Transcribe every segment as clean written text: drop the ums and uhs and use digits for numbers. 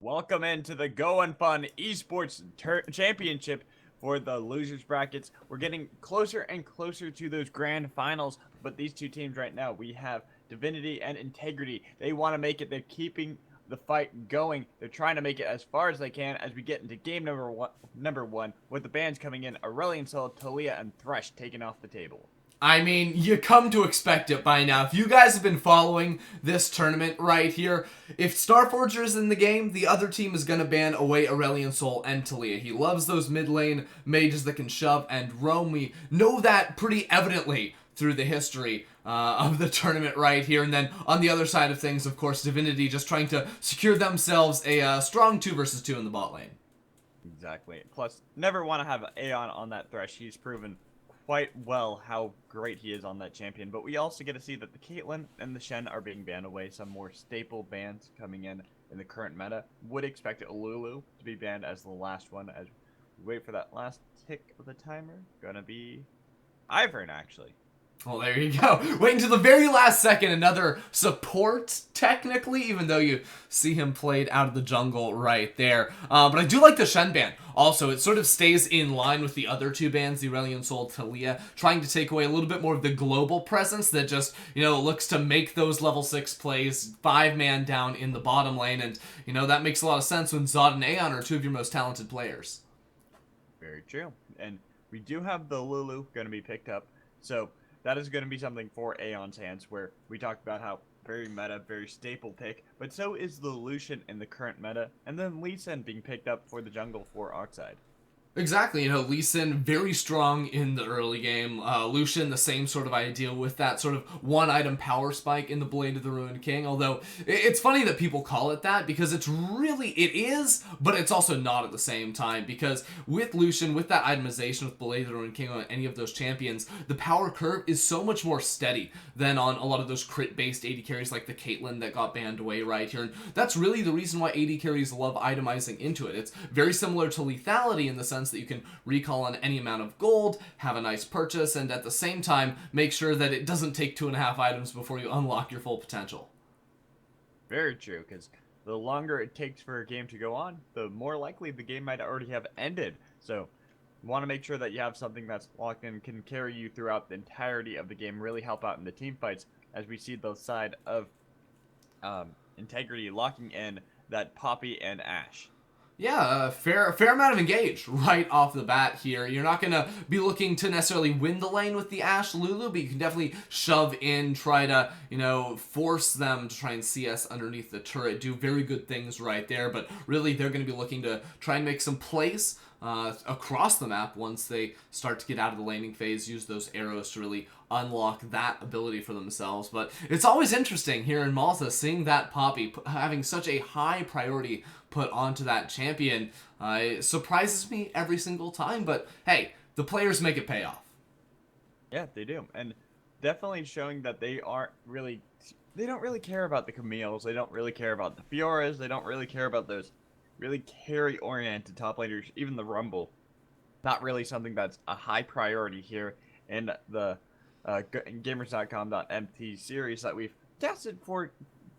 Welcome into the Go&FUN Esports Championship for the losers brackets. We're getting closer and closer to those grand finals, but these two teams right now, we have Divinity and Integrity. They want to make it. They're keeping the fight going. They're trying to make it as far as they can as we get into game number one with the bands coming in, Aurelion Sol, Talia, and Thresh taking off the table. I mean, you come to expect it by now. If you guys have been following this tournament right here, if Starforger is in the game, the other team is going to ban away Aurelion Sol and Talia. He loves those mid lane mages that can shove and roam. We know that pretty evidently through the history of the tournament right here. And then on the other side of things, of course, Divinity just trying to secure themselves a strong 2 versus 2 in the bot lane. Exactly. Plus, never want to have Aeon on that Thresh. He's proven quite well how great he is on that champion, but we also get to see that the Caitlyn and the Shen are being banned away. Some more staple bans coming in the current meta. Would expect Lulu to be banned as the last one as we wait for that last tick of the timer. Gonna be Ivern, actually. Well, there you go. Waiting to the very last second, another support, technically, even though you see him played out of the jungle right there. But I do like the Shen ban. Also, it sort of stays in line with the other two bans, the Aurelion Sol, Talia, trying to take away a little bit more of the global presence that just, looks to make those level 6 plays 5-man down in the bottom lane. And, that makes a lot of sense when Zod and Aeon are two of your most talented players. Very true. And we do have the Lulu going to be picked up. So that is going to be something for Aeon's hands, where we talked about how very meta, very staple pick, but so is the Lucian in the current meta, and then Lee Sin being picked up for the jungle for Oxide. Exactly, Lee Sin very strong in the early game. Lucian, the same sort of idea with that sort of one-item power spike in the Blade of the Ruined King, although it's funny that people call it that, because it is, but it's also not at the same time, because with Lucian, with that itemization with Blade of the Ruined King on any of those champions, the power curve is so much more steady than on a lot of those crit-based AD carries like the Caitlyn that got banned away right here, and that's really the reason why AD carries love itemizing into it. It's very similar to lethality in the sense that you can recall on any amount of gold, have a nice purchase, and at the same time make sure that it doesn't take 2.5 items before you unlock your full potential. Very true, because the longer it takes for a game to go on, the more likely the game might already have ended. So you want to make sure that you have something that's locked in, can carry you throughout the entirety of the game, really help out in the team fights, as we see the side of Integrity locking in that Poppy and Ashe. Yeah, a fair amount of engage right off the bat here. You're not going to be looking to necessarily win the lane with the Ashe Lulu, but you can definitely shove in, try to, force them to try and CS underneath the turret, do very good things right there, but really they're going to be looking to try and make some plays across the map once they start to get out of the laning phase, use those arrows to really unlock that ability for themselves. But it's always interesting here in Malta seeing that Poppy having such a high priority put onto that champion. It surprises me every single time, but hey, the players make it pay off. Yeah, they do. And definitely showing that they don't really care about the Camille's, they don't really care about the Fioras, they don't really care about those really carry-oriented top laners, even the Rumble. Not really something that's a high priority here in the Gamers.com.mt series that we've tested for,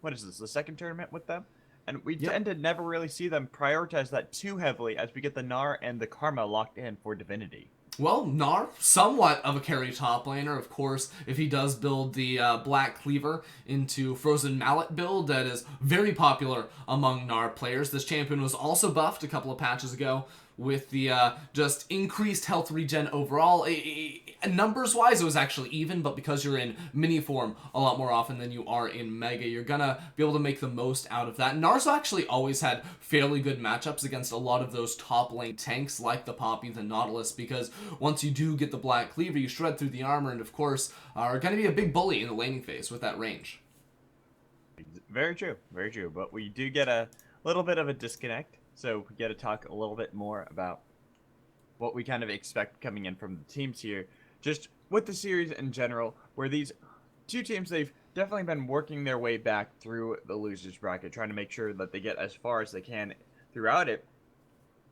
what is this, the second tournament with them? And we tend to never really see them prioritize that too heavily as we get the Gnar and the Karma locked in for Divinity. Well, Gnar, somewhat of a carry top laner, of course, if he does build the Black Cleaver into Frozen Mallet build that is very popular among Gnar players. This champion was also buffed a couple of patches ago with the just increased health regen overall. Numbers-wise, it was actually even, but because you're in mini form a lot more often than you are in Mega, you're gonna be able to make the most out of that. Gnar's actually always had fairly good matchups against a lot of those top lane tanks like the Poppy, the Nautilus, because once you do get the Black Cleaver, you shred through the armor and, of course, are gonna be a big bully in the laning phase with that range. Very true, very true. But we do get a little bit of a disconnect. So we got to talk a little bit more about what we kind of expect coming in from the teams here. Just with the series in general, where these two teams, they've definitely been working their way back through the losers bracket, trying to make sure that they get as far as they can throughout it.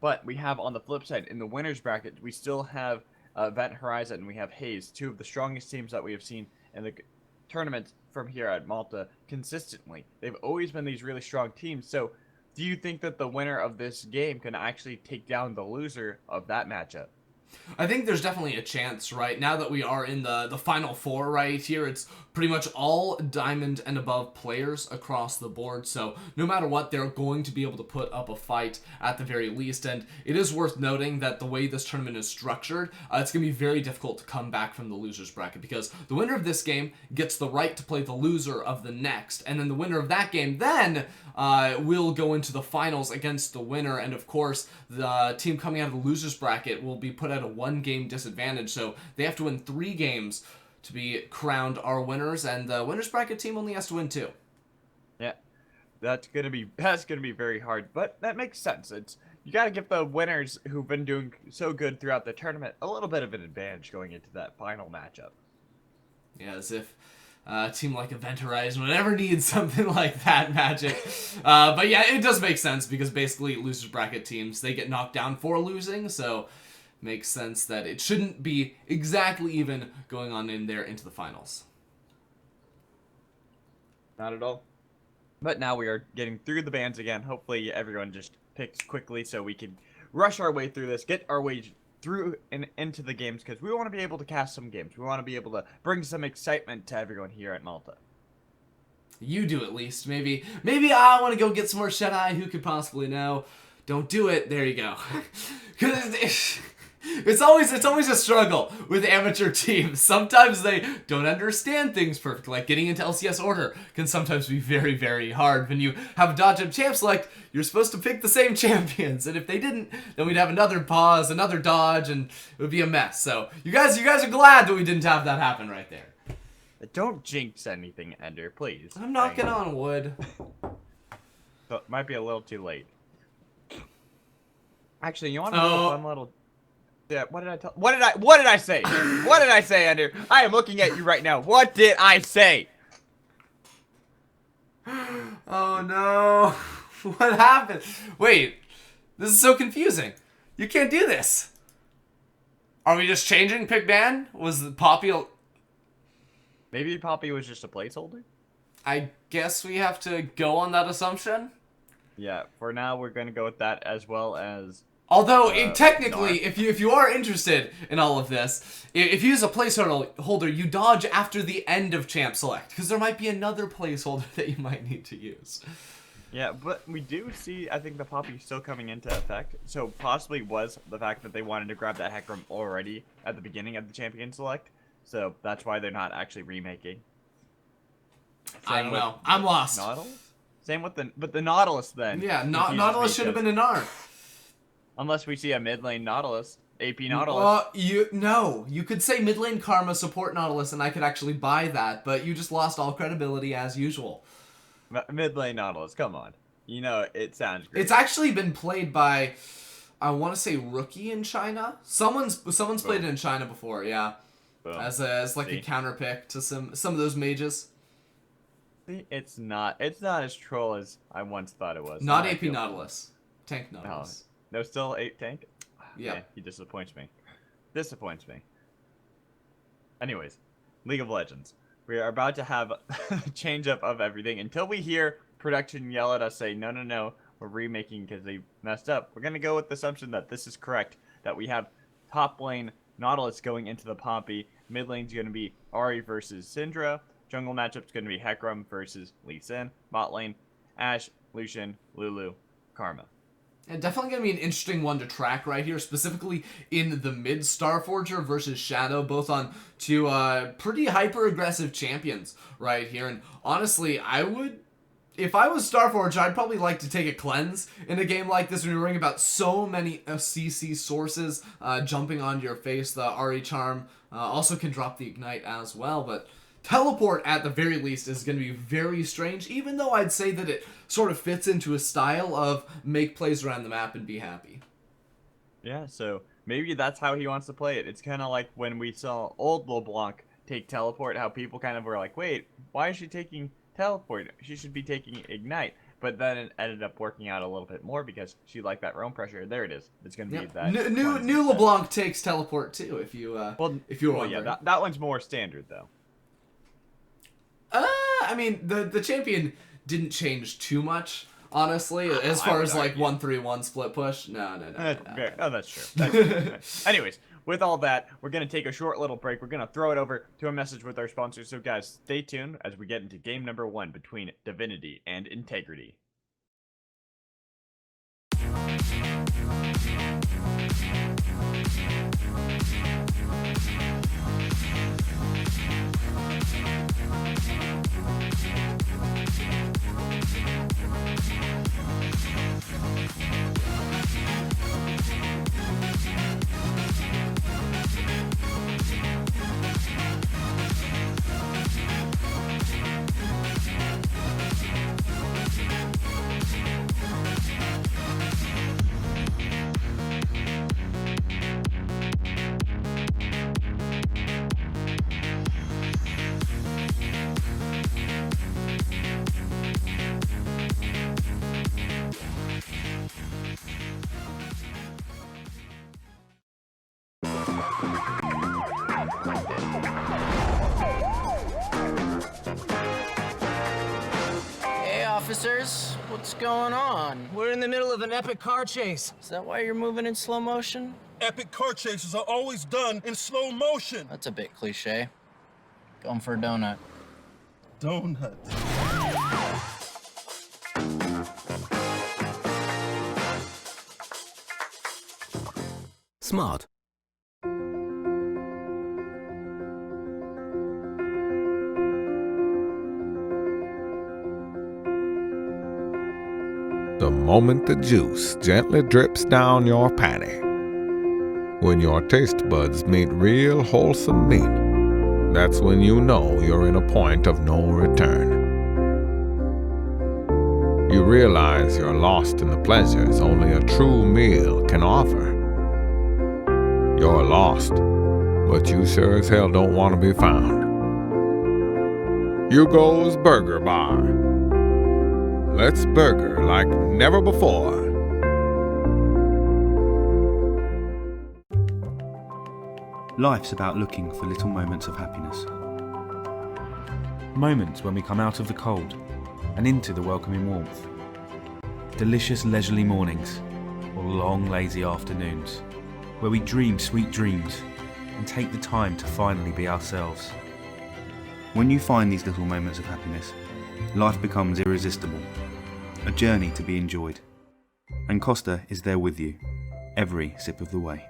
But we have on the flip side, in the winners bracket, we still have Event Horizon and we have Hayes, two of the strongest teams that we have seen in the tournament from here at Malta consistently. They've always been these really strong teams. So do you think that the winner of this game can actually take down the loser of that matchup? I think there's definitely a chance, right? Now that we are in the Final Four right here, it's pretty much all diamond and above players across the board. So no matter what, they're going to be able to put up a fight at the very least. And it is worth noting that the way this tournament is structured, it's going to be very difficult to come back from the loser's bracket, because the winner of this game gets the right to play the loser of the next. And then the winner of that game then will go into the finals against the winner. And of course, the team coming out of the loser's bracket will be put at a 1-game disadvantage, so they have to win 3 games to be crowned our winners, and the winners bracket team only has to win 2. Yeah, that's gonna be very hard, but that makes sense. It's you gotta give the winners who've been doing so good throughout the tournament a little bit of an advantage going into that final matchup. Yeah, as if a team like Event Horizon would ever need something like that magic. But yeah, it does make sense, because basically losers bracket teams, they get knocked down for losing, so makes sense that it shouldn't be exactly even going on in there into the finals. Not at all. But now we are getting through the bands again. Hopefully everyone just picks quickly so we can rush our way through this, get our way through and into the games, because we want to be able to cast some games. We want to be able to bring some excitement to everyone here at Malta. You do, at least. Maybe I want to go get some more Shut-Eye. Who could possibly know? Don't do it. There you go. Because it's always a struggle with amateur teams. Sometimes they don't understand things perfectly. Like getting into LCS order can sometimes be very, very hard. When you have a Dodge Up Champ Select, you're supposed to pick the same champions. And if they didn't, then we'd have another pause, another dodge, and it would be a mess. So you guys are glad that we didn't have that happen right there. Don't jinx anything, Ender, please. I'm knocking on wood. So it might be a little too late. Actually, you want to know a fun little... Yeah, what did I say? What did I say, Ender? I am looking at you right now. What did I say? Oh no. What happened? Wait. This is so confusing. You can't do this. Are we just changing pick ban? Was the Poppy... Maybe Poppy was just a placeholder? I guess we have to go on that assumption? Yeah, for now we're going to go with that, as well as... Although, technically, if you are interested in all of this, if you use a placeholder, you dodge after the end of Champ Select, because there might be another placeholder that you might need to use. Yeah, but we do see, I think, the Poppy still coming into effect. So possibly was the fact that they wanted to grab that Hecarim already at the beginning of the Champion Select. So that's why they're not actually remaking. I don't know. I'm lost. Nautilus? Same with the Nautilus then. Yeah, Nautilus should have been an art. Unless we see a mid lane Nautilus, AP Nautilus. You could say mid lane Karma support Nautilus, and I could actually buy that, but you just lost all credibility as usual. Mid lane Nautilus, come on. You know, it sounds great. It's actually been played by, I want to say, Rookie in China. Someone's played it in China before, yeah. Boom. As like a counter pick to some of those mages. See, it's not as troll as I once thought it was. Not AP Nautilus. Tank Nautilus. No, still 8 tank? Yeah. Man, he disappoints me. Anyways, League of Legends. We are about to have a change up of everything. Until we hear production yell at us say, no, we're remaking because they messed up. We're going to go with the assumption that this is correct. That we have top lane Nautilus going into the Poppy. Mid lane's going to be Ahri versus Syndra. Jungle matchup's going to be Hecarim versus Lee Sin. Bot lane, Ashe, Lucian, Lulu, Karma. And definitely going to be an interesting one to track right here, specifically in the mid Starforger versus Shadow, both on two pretty hyper-aggressive champions right here. And honestly, if I was Starforger, I'd probably like to take a cleanse in a game like this when you're worrying about so many CC sources jumping onto your face. The Ahri Charm also can drop the Ignite as well, but Teleport, at the very least, is going to be very strange, even though I'd say that it sort of fits into a style of make plays around the map and be happy. Yeah, so maybe that's how he wants to play it. It's kind of like when we saw old LeBlanc take Teleport, how people kind of were like, wait, why is she taking Teleport? She should be taking Ignite. But then it ended up working out a little bit more because she liked that roam pressure. There it is. It's going to be that. New LeBlanc takes Teleport too, if you were wondering. Yeah, that one's more standard, though. I mean, the champion didn't change too much honestly. As I far would as like argue. 1-3-1 split push, no. That's true. That's true. Anyways, with all that, we're gonna take a short little break. We're gonna throw it over to a message with our sponsors. So guys, stay tuned as we get into game number 1 between Divinity and Integrity. Hey, officers, what's going on? We're in the middle of an epic car chase. Is that why you're moving in slow motion? Epic car chases are always done in slow motion. That's a bit cliche. Going for a donut. Donut. Smart. The moment the juice gently drips down your patty. When your taste buds meet real wholesome meat, that's when you know you're in a point of no return. You realize you're lost in the pleasures only a true meal can offer. You're lost, but you sure as hell don't want to be found. Hugo's Burger Bar. Let's burger like never before. Life's about looking for little moments of happiness. Moments when we come out of the cold and into the welcoming warmth. Delicious leisurely mornings or long lazy afternoons where we dream sweet dreams and take the time to finally be ourselves. When you find these little moments of happiness, life becomes irresistible, a journey to be enjoyed. And Costa is there with you, every sip of the way.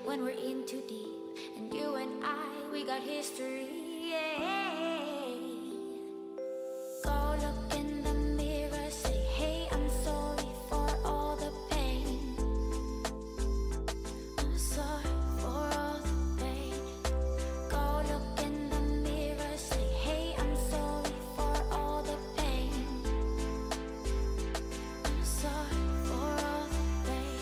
When we're in too deep, and you and I, we got history. Yeah. Go look in the mirror, say, hey, I'm sorry for all the pain. I'm sorry for all the pain. Go look in the mirror, say, hey, I'm sorry for all the pain. I'm sorry for all the pain.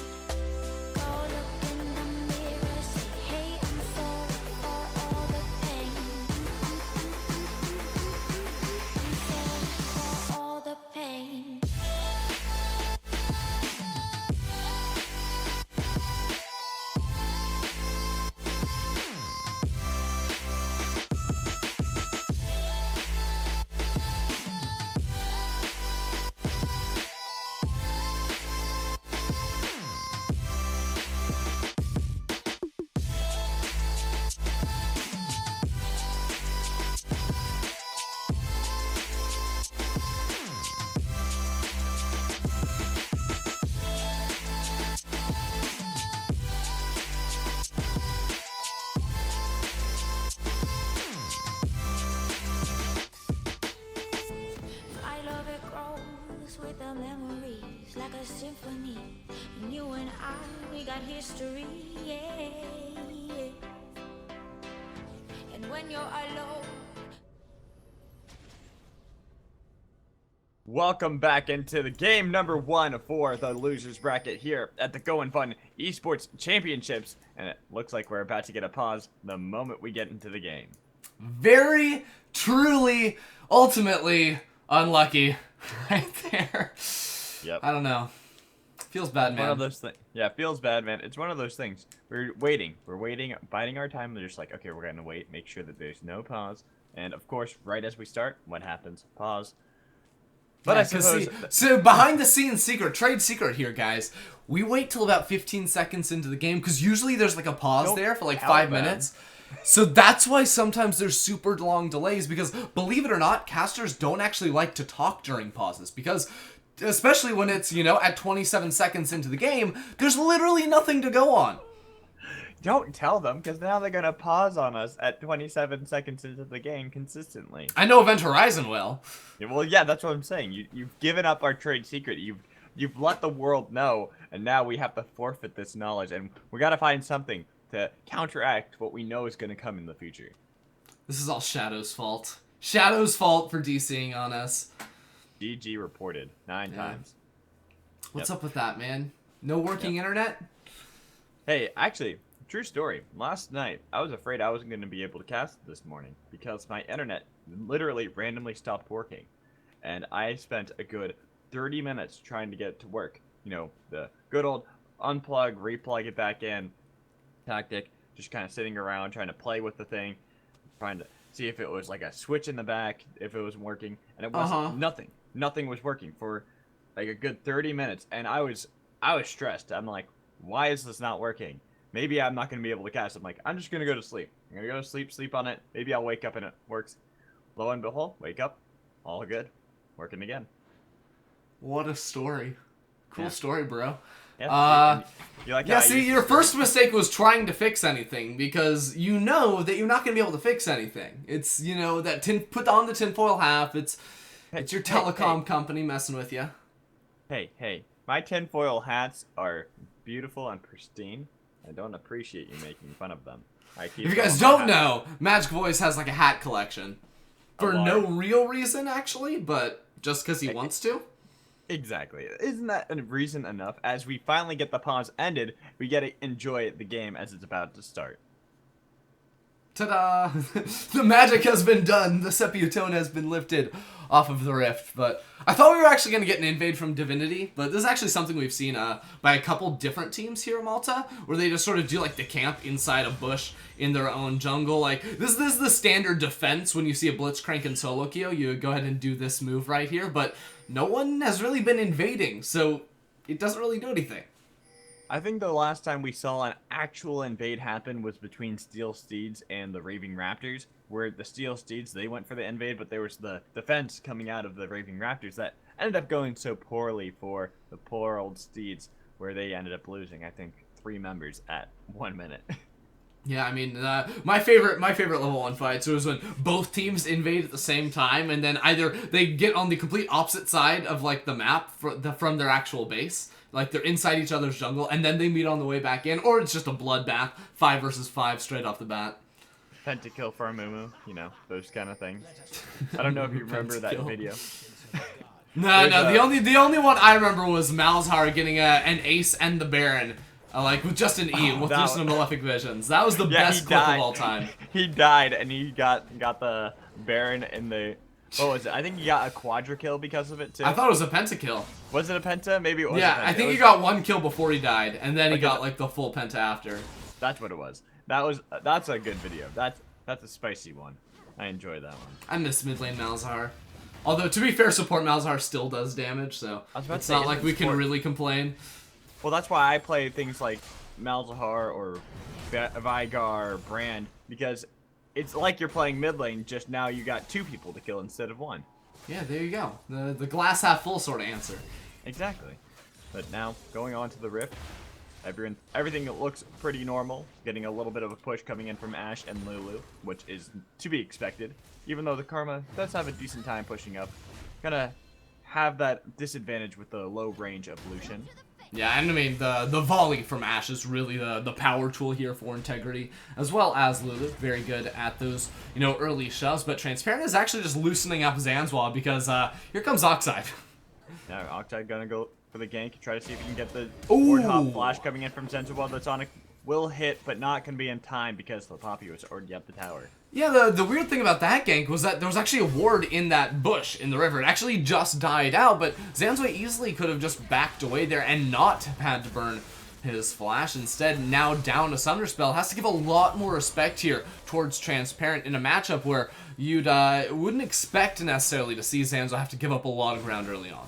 Go look in the mirror, say, hey, I'm sorry for all the pain. like a symphony. And you and I, we got history, yeah. And when you're alone. Welcome back into the game number 1 for the losers bracket here at the Go&FUN Esports Championships. And it looks like we're about to get a pause the moment we get into the game. Very, truly, ultimately unlucky right there. Yep. I don't know. Feels bad, man. One of those things. Yeah, it feels bad, man. It's one of those things. We're waiting, biding our time. They're just like, okay, we're gonna wait, make sure that there's no pause. And of course, right as we start, what happens? Pause. But yeah, I suppose... so behind the scenes trade secret here, guys. We wait till about 15 seconds into the game, because usually there's like a pause there for like 5 minutes. So that's why sometimes there's super long delays, because believe it or not, casters don't actually like to talk during pauses, because especially when it's, you know, at 27 seconds into the game, there's literally nothing to go on. Don't tell them, because now they're gonna pause on us at 27 seconds into the game consistently. I know Event Horizon will. Yeah, well, yeah, that's what I'm saying. You've given up our trade secret. You've let the world know, and now we have to forfeit this knowledge, and we gotta find something to counteract what we know is gonna come in the future. This is all Shadow's fault. Shadow's fault for DCing on us. GG reported 9 times. What's up with that, man? No working internet? Hey, actually, true story. Last night, I was afraid I wasn't going to be able to cast this morning because my internet literally randomly stopped working. And I spent a good 30 minutes trying to get it to work. You know, the good old unplug, replug it back in tactic. Just kind of sitting around trying to play with the thing. Trying to see if it was like a switch in the back, if it was working. And it wasn't. Nothing. Nothing was working for like a good 30 minutes. And I was stressed. I'm like, why is this not working? Maybe I'm not going to be able to cast. I'm like, I'm just going to go to sleep. I'm going to go to sleep, sleep on it. Maybe I'll wake up and it works. Lo and behold, wake up. All good. Working again. What a story. Cool story, bro. Yeah, you like yeah, see, your first mistake was trying to fix anything, because you know that you're not going to be able to fix anything. It's, you know, that put on the tinfoil hat. It's your telecom company messing with you. Hey. My tinfoil hats are beautiful and pristine. I don't appreciate you making fun of them. If you guys don't know, Magic Voice has like a hat collection. For no real reason, actually, but just because he wants to. Exactly. Isn't that a reason enough? As we finally get the pause ended, we get to enjoy the game as it's about to start. Ta-da! The magic has been done. The Sepiotone has been lifted off of the rift. But I thought we were actually going to get an invade from Divinity, but this is actually something we've seen by a couple different teams here in Malta, where they just sort of do like the camp inside a bush in their own jungle. Like this is the standard defense when you see a Blitzcrank in solo queue. You go ahead and do this move right here, but no one has really been invading, so it doesn't really do anything. I think the last time we saw an actual invade happen was between Steel Steeds and the Raving Raptors, where the Steel Steeds, they went for the invade, but there was the defense coming out of the Raving Raptors that ended up going so poorly for the poor old Steeds, where they ended up losing, I think, 3 members at 1 minute. Yeah, I mean, my favorite level 1 fights was when both teams invade at the same time, and then either they get on the complete opposite side of like the map from their actual base, like they're inside each other's jungle, and then they meet on the way back in, or it's just a bloodbath, 5 versus 5 straight off the bat. Pentakill for a Mumu, you know, those kind of things. I don't know if you remember that video. No, the only one I remember was Malzahar getting an ace and the Baron. Like, with just an E, with just some Malefic Visions. That was the best clip of all time. He died, and he got the Baron in the... What was it? I think he got a quadra kill because of it, too. I thought it was a pentakill. Was it a penta? Maybe it was a penta. I think he got 1 kill before he died, and then he got, like, the full penta after. That's what it was. That's a good video. That's a spicy one. I enjoy that one. I miss mid lane Malzahar. Although, to be fair, support Malzahar still does damage, so it's not like we can really complain. Well, that's why I play things like Malzahar or Vigar or Brand, because it's like you're playing mid lane, just now you got 2 people to kill instead of 1. Yeah, there you go. The glass half full sort of answer. Exactly. But now, going on to the Rift, everything looks pretty normal. Getting a little bit of a push coming in from Ashe and Lulu, which is to be expected. Even though the Karma does have a decent time pushing up. Gonna have that disadvantage with the low range of Lucian. Yeah, and I mean, the volley from Ashe is really the power tool here for Integrity, as well as Lulu. Very good at those, you know, early shoves, but Transparent is actually just loosening up Zanzua because here comes Oxide. Now, Oxide gonna go for the gank, try to see if he can get the Ooh. board hop flash coming in from Zanzua. The Sonic will hit, but not gonna be in time because the Poppy was already at the tower. Yeah, the weird thing about that gank was that there was actually a ward in that bush in the river. It actually just died out, but Zanzua easily could have just backed away there and not had to burn his flash. Instead, now down to Summoner Spell, has to give a lot more respect here towards Transparent in a matchup where you'd wouldn't expect necessarily to see Zanzua have to give up a lot of ground early on.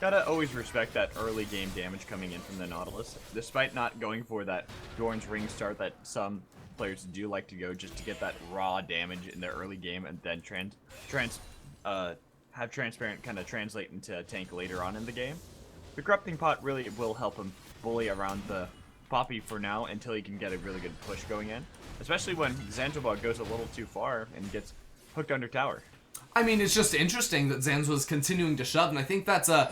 Gotta always respect that early game damage coming in from the Nautilus, despite not going for that Doran's Ring start that some players do like to go just to get that raw damage in the early game and then have Transparent kind of translate into a tank later on in the game. The Corrupting Pot really will help him bully around the Poppy for now until he can get a really good push going in, especially when Zanzua goes a little too far and gets hooked under tower. I mean, it's just interesting that Zanzua's continuing to shove, and I think that's a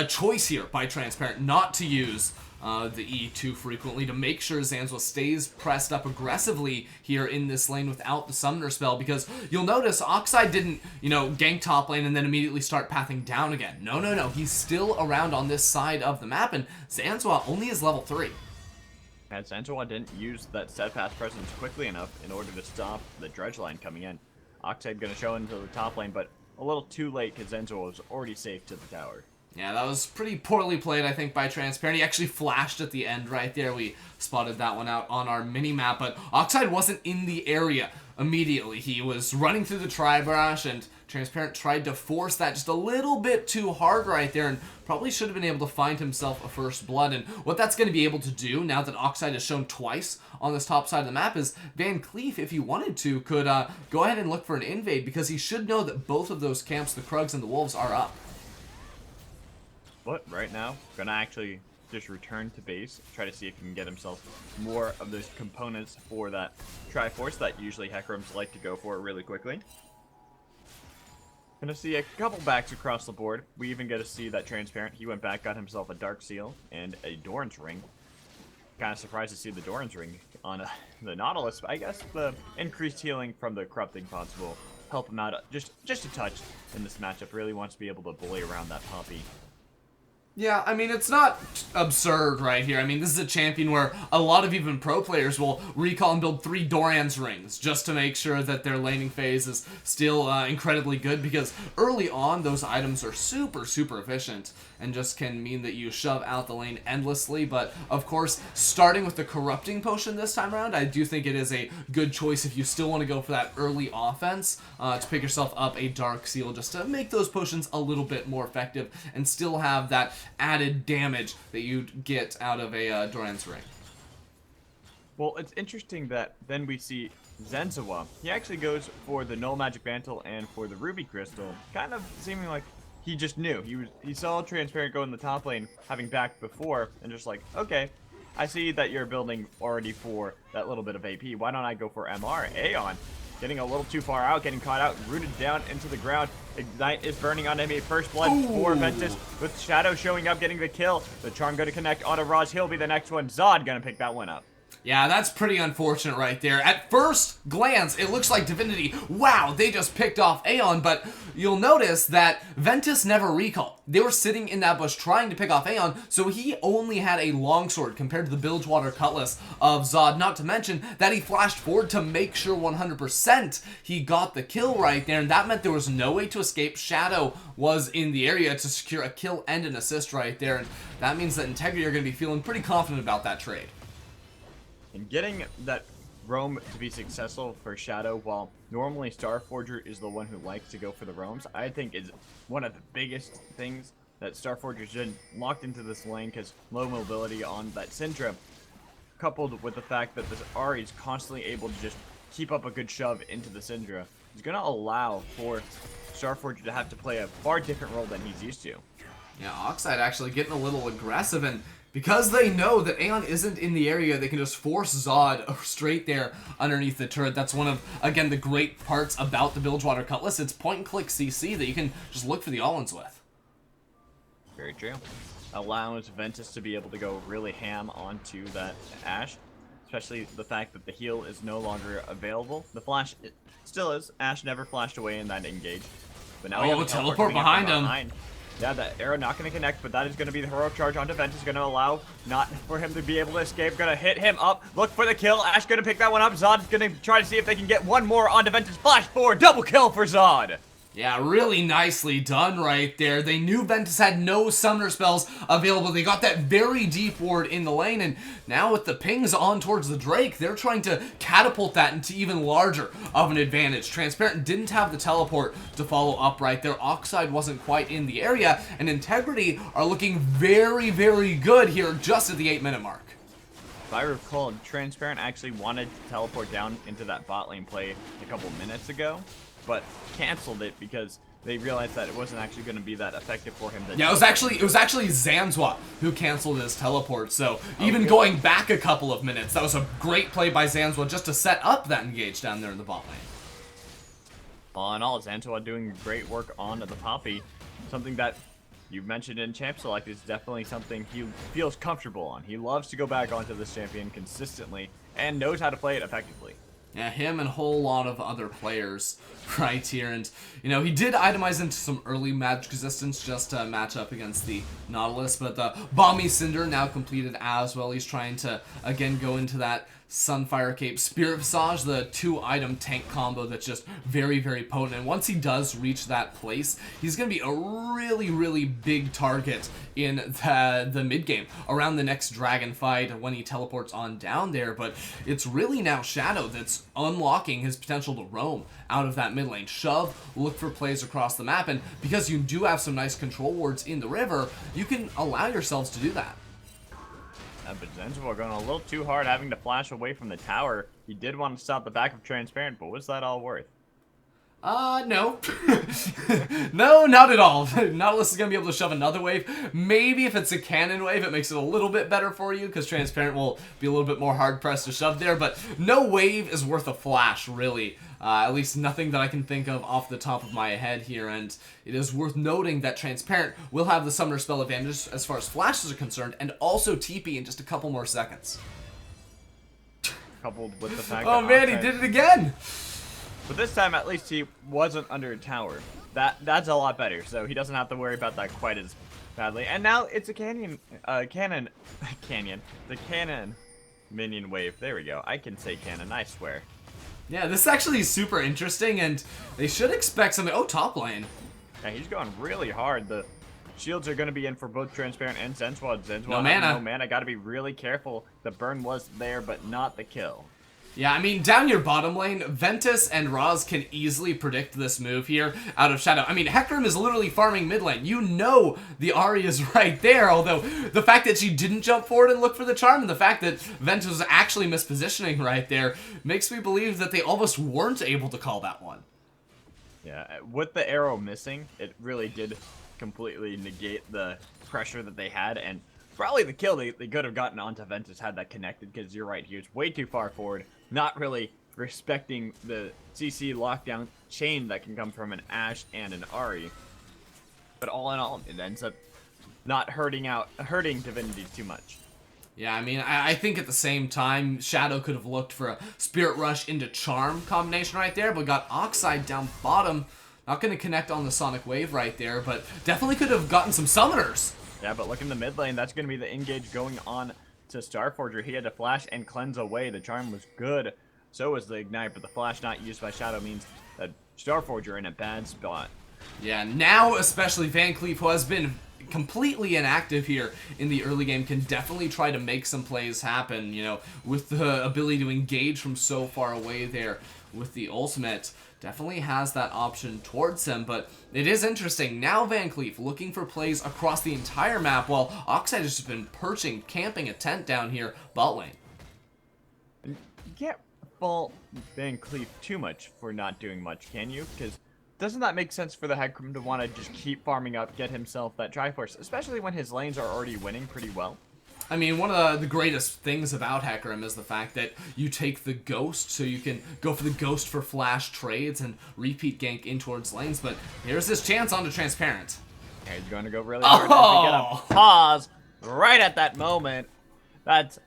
choice here by Transparent not to use the E too frequently to make sure Zanzua stays pressed up aggressively here in this lane without the Summoner Spell, because you'll notice Oxide didn't, you know, gank top lane and then immediately start pathing down again. No. He's still around on this side of the map, and Zanzua only is level 3. And Zanzua didn't use that steadfast presence quickly enough in order to stop the dredge line coming in. Oxide gonna show into the top lane, but a little too late because Zanzua was already safe to the tower. Yeah, that was pretty poorly played, I think, by Transparent. He actually flashed at the end right there. We spotted that one out on our mini-map, but Oxide wasn't in the area immediately. He was running through the Tri-Brush, and Transparent tried to force that just a little bit too hard right there, and probably should have been able to find himself a first blood. And what that's going to be able to do, now that Oxide has shown twice on this top side of the map, is Van Cleef, if he wanted to, could go ahead and look for an invade, because he should know that both of those camps, the Krugs and the Wolves, are up. But right now, gonna actually just return to base, try to see if he can get himself more of those components for that Triforce that usually Heckrums like to go for really quickly. Gonna see a couple backs across the board. We even get to see that Transparent, he went back, got himself a Dark Seal and a Doran's Ring. Kind of surprised to see the Doran's Ring on the Nautilus, but I guess the increased healing from the Corrupting Pots will help him out just a touch in this matchup. Really wants to be able to bully around that Poppy. Yeah, I mean, it's not absurd right here. I mean, this is a champion where a lot of even pro players will recall and build 3 Doran's Rings just to make sure that their laning phase is still incredibly good, because early on, those items are super efficient and just can mean that you shove out the lane endlessly. But, of course, starting with the Corrupting Potion this time around, I do think it is a good choice if you still want to go for that early offense to pick yourself up a Dark Seal just to make those potions a little bit more effective and still have that added damage that you'd get out of a Doran's Ring. Well, it's interesting that then we see Zanzua. He actually goes for the Null Magic Mantle and for the Ruby Crystal, kind of seeming like he just knew. He saw Transparent go in the top lane, having backed before, and just like, okay, I see that you're building already for that little bit of AP. Why don't I go for MR? Aeon, getting a little too far out, getting caught out, rooted down into the ground. Ignite is burning on enemy. First blood for Ventus, with Shadow showing up, getting the kill. The Charm going to connect onto Raj. He'll be the next one. Zod going to pick that one up. Yeah, that's pretty unfortunate right there. At first glance, it looks like Divinity, wow, they just picked off Aeon, but you'll notice that Ventus never recalled. They were sitting in that bush trying to pick off Aeon, so he only had a longsword compared to the Bilgewater Cutlass of Zod, not to mention that he flashed forward to make sure 100% he got the kill right there, and that meant there was no way to escape. Shadow was in the area to secure a kill and an assist right there, and that means that Integrity are going to be feeling pretty confident about that trade. And getting that roam to be successful for Shadow, while normally Starforger is the one who likes to go for the roams, I think is one of the biggest things that Starforger's been locked into this lane, because low mobility on that Syndra, coupled with the fact that this Ahri is constantly able to just keep up a good shove into the Syndra, is going to allow for Starforger to have to play a far different role than he's used to. Yeah, Oxide actually getting a little aggressive, and because they know that Aeon isn't in the area, they can just force Zod straight there underneath the turret. That's one of, again, the great parts about the Bilgewater Cutlass. It's point-and-click CC that you can just look for the all-ins with. Very true. Allows Ventus to be able to go really ham onto that Ashe, especially the fact that the heal is no longer available. The flash still is. Ashe never flashed away in that engage. But now we have a teleport coming up behind from him. Yeah, that arrow not going to connect, but that is going to be the heroic charge onto Ventus. Going to allow not for him to be able to escape. Going to hit him up. Look for the kill. Ashe going to pick that one up. Zod's going to try to see if they can get one more onto Ventus. Flash forward. Double kill for Zod. Yeah, really nicely done right there. They knew Ventus had no summoner spells available. They got that very deep ward in the lane, and now with the pings on towards the Drake, they're trying to catapult that into even larger of an advantage. Transparent didn't have the teleport to follow up right there. Oxide wasn't quite in the area, and Integrity are looking very, very good here just at the 8-minute mark. If I recall, Transparent actually wanted to teleport down into that bot lane play a couple minutes ago, but canceled it because they realized that it wasn't actually going to be that effective for him. Yeah, it was actually Zanzwa who canceled his teleport. So even going back a couple of minutes, that was a great play by Zanzwa just to set up that engage down there in the bot lane. All in all, Zanzwa doing great work on the Poppy, something that you mentioned in Champ Select is definitely something he feels comfortable on. He loves to go back onto this champion consistently and knows how to play it effectively. Yeah, him and a whole lot of other players right here. And, you know, he did itemize into some early magic resistance just to match up against the Nautilus. But the Balmy Cinder now completed as well. He's trying to, again, go into that Sunfire Cape Spirit Visage, the 2-item tank combo that's just very, very potent. And once he does reach that place, he's going to be a really, really big target in the mid-game around the next dragon fight when he teleports on down there. But it's really now Shadow that's unlocking his potential to roam out of that mid lane. Shove, look for plays across the map, and because you do have some nice control wards in the river, you can allow yourselves to do that. But Zanzwa going a little too hard, having to flash away from the tower. He did want to stop the back of Transparent, but was that all worth? No. No, not at all. Nautilus is going to be able to shove another wave. Maybe if it's a cannon wave, it makes it a little bit better for you, because Transparent will be a little bit more hard-pressed to shove there, but no wave is worth a flash, really. At least nothing that I can think of off the top of my head here, and it is worth noting that Transparent will have the Summoner Spell advantage as far as flashes are concerned, and also TP in just a couple more seconds. Coupled with the fact oh that man, he did it again! But this time, at least he wasn't under a tower. That's a lot better, so he doesn't have to worry about that quite as badly. And now it's a cannon minion wave. There we go. I can say cannon, I swear. Yeah, this is actually super interesting, and they should expect something. Oh, top lane. Yeah, he's going really hard. The shields are going to be in for both Transparent and Zanzwa. No mana. No mana. Got to be really careful. The burn was there, but not the kill. Yeah, I mean, down your bottom lane, Ventus and Roz can easily predict this move here out of Shadow. I mean, Hecarim is literally farming mid lane. You know the Ahri is right there, although the fact that she didn't jump forward and look for the charm, and the fact that Ventus was actually mispositioning right there, makes me believe that they almost weren't able to call that one. Yeah, with the arrow missing, it really did completely negate the pressure that they had, and probably the kill they could have gotten onto Ventus had that connected, because you're right, he was way too far forward, not really respecting the CC lockdown chain that can come from an Ashe and an Ahri. But all in all, it ends up not hurting Divinity too much. Yeah, I mean, I think at the same time, Shadow could have looked for a Spirit Rush into Charm combination right there, but got Oxide down bottom. Not going to connect on the Sonic Wave right there, but definitely could have gotten some Summoners. Yeah, but look in the mid lane, that's going to be the engage going on to Starforger. He had to flash and cleanse away. The charm was good, so was the ignite, but the flash not used by Shadow means that Starforger in a bad spot. Yeah, now especially Van Cleef, who has been completely inactive here in the early game, can definitely try to make some plays happen, you know, with the ability to engage from so far away there with the ultimate. Definitely has that option towards him, but it is interesting. Now Van Cleef looking for plays across the entire map, while Oxide has just been perching, camping a tent down here bot lane. You can't fault Van Cleef too much for not doing much, can you? Because doesn't that make sense for the Hecarim to want to just keep farming up, get himself that Triforce, especially when his lanes are already winning pretty well? I mean, one of the greatest things about Hecarim is the fact that you take the Ghost, so you can go for the Ghost for flash trades and repeat gank in towards lanes, but here's this chance onto Transparent. He's going to go really hard. Oh! We get a pause right at that moment. That's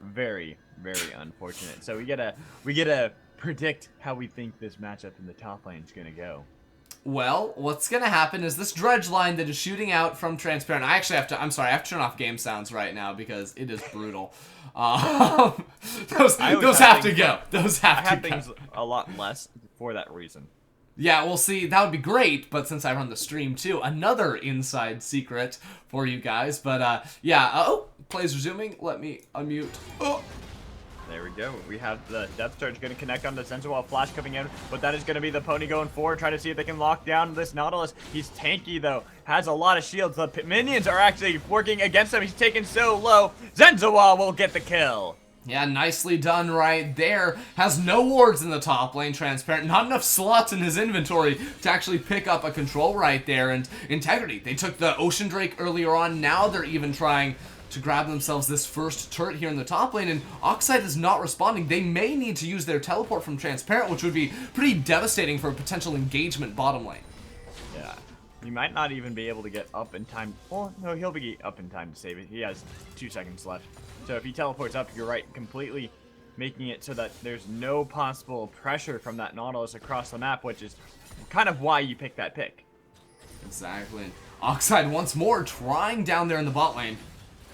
very, very unfortunate. So we get to predict how we think this matchup in the top lane is going to go. Well, what's going to happen is this dredge line that is shooting out from Transparent. I actually have to, I'm sorry, I have to turn off game sounds right now because it is brutal. Those have to go. Those have to go. I have things a lot less for that reason. Yeah, well, see, that would be great, but since I run the stream too, another inside secret for you guys. But yeah, oh, play's resuming. Let me unmute. Oh. There we go. We have the depth charge going to connect on the sensor while flash coming in, but that is going to be the pony going forward, trying to see if they can lock down this Nautilus. He's tanky though, has a lot of shields. The minions are actually working against him. He's taken so low. Zenzawa will get the kill. Yeah, nicely done right there. Has no wards in the top lane, Transparent. Not enough slots in his inventory to actually pick up a control right there. And Integrity, they took the Ocean Drake earlier on. Now they're even trying to grab themselves this first turret here in the top lane, and Oxide is not responding. They may need to use their teleport from Transparent, which would be pretty devastating for a potential engagement bottom lane. Yeah, he might not even be able to get up in time. Well, no, he'll be up in time to save it. He has 2 seconds left. So if he teleports up, you're right, completely making it so that there's no possible pressure from that Nautilus across the map, which is kind of why you pick that pick. Exactly. Oxide once more trying down there in the bot lane.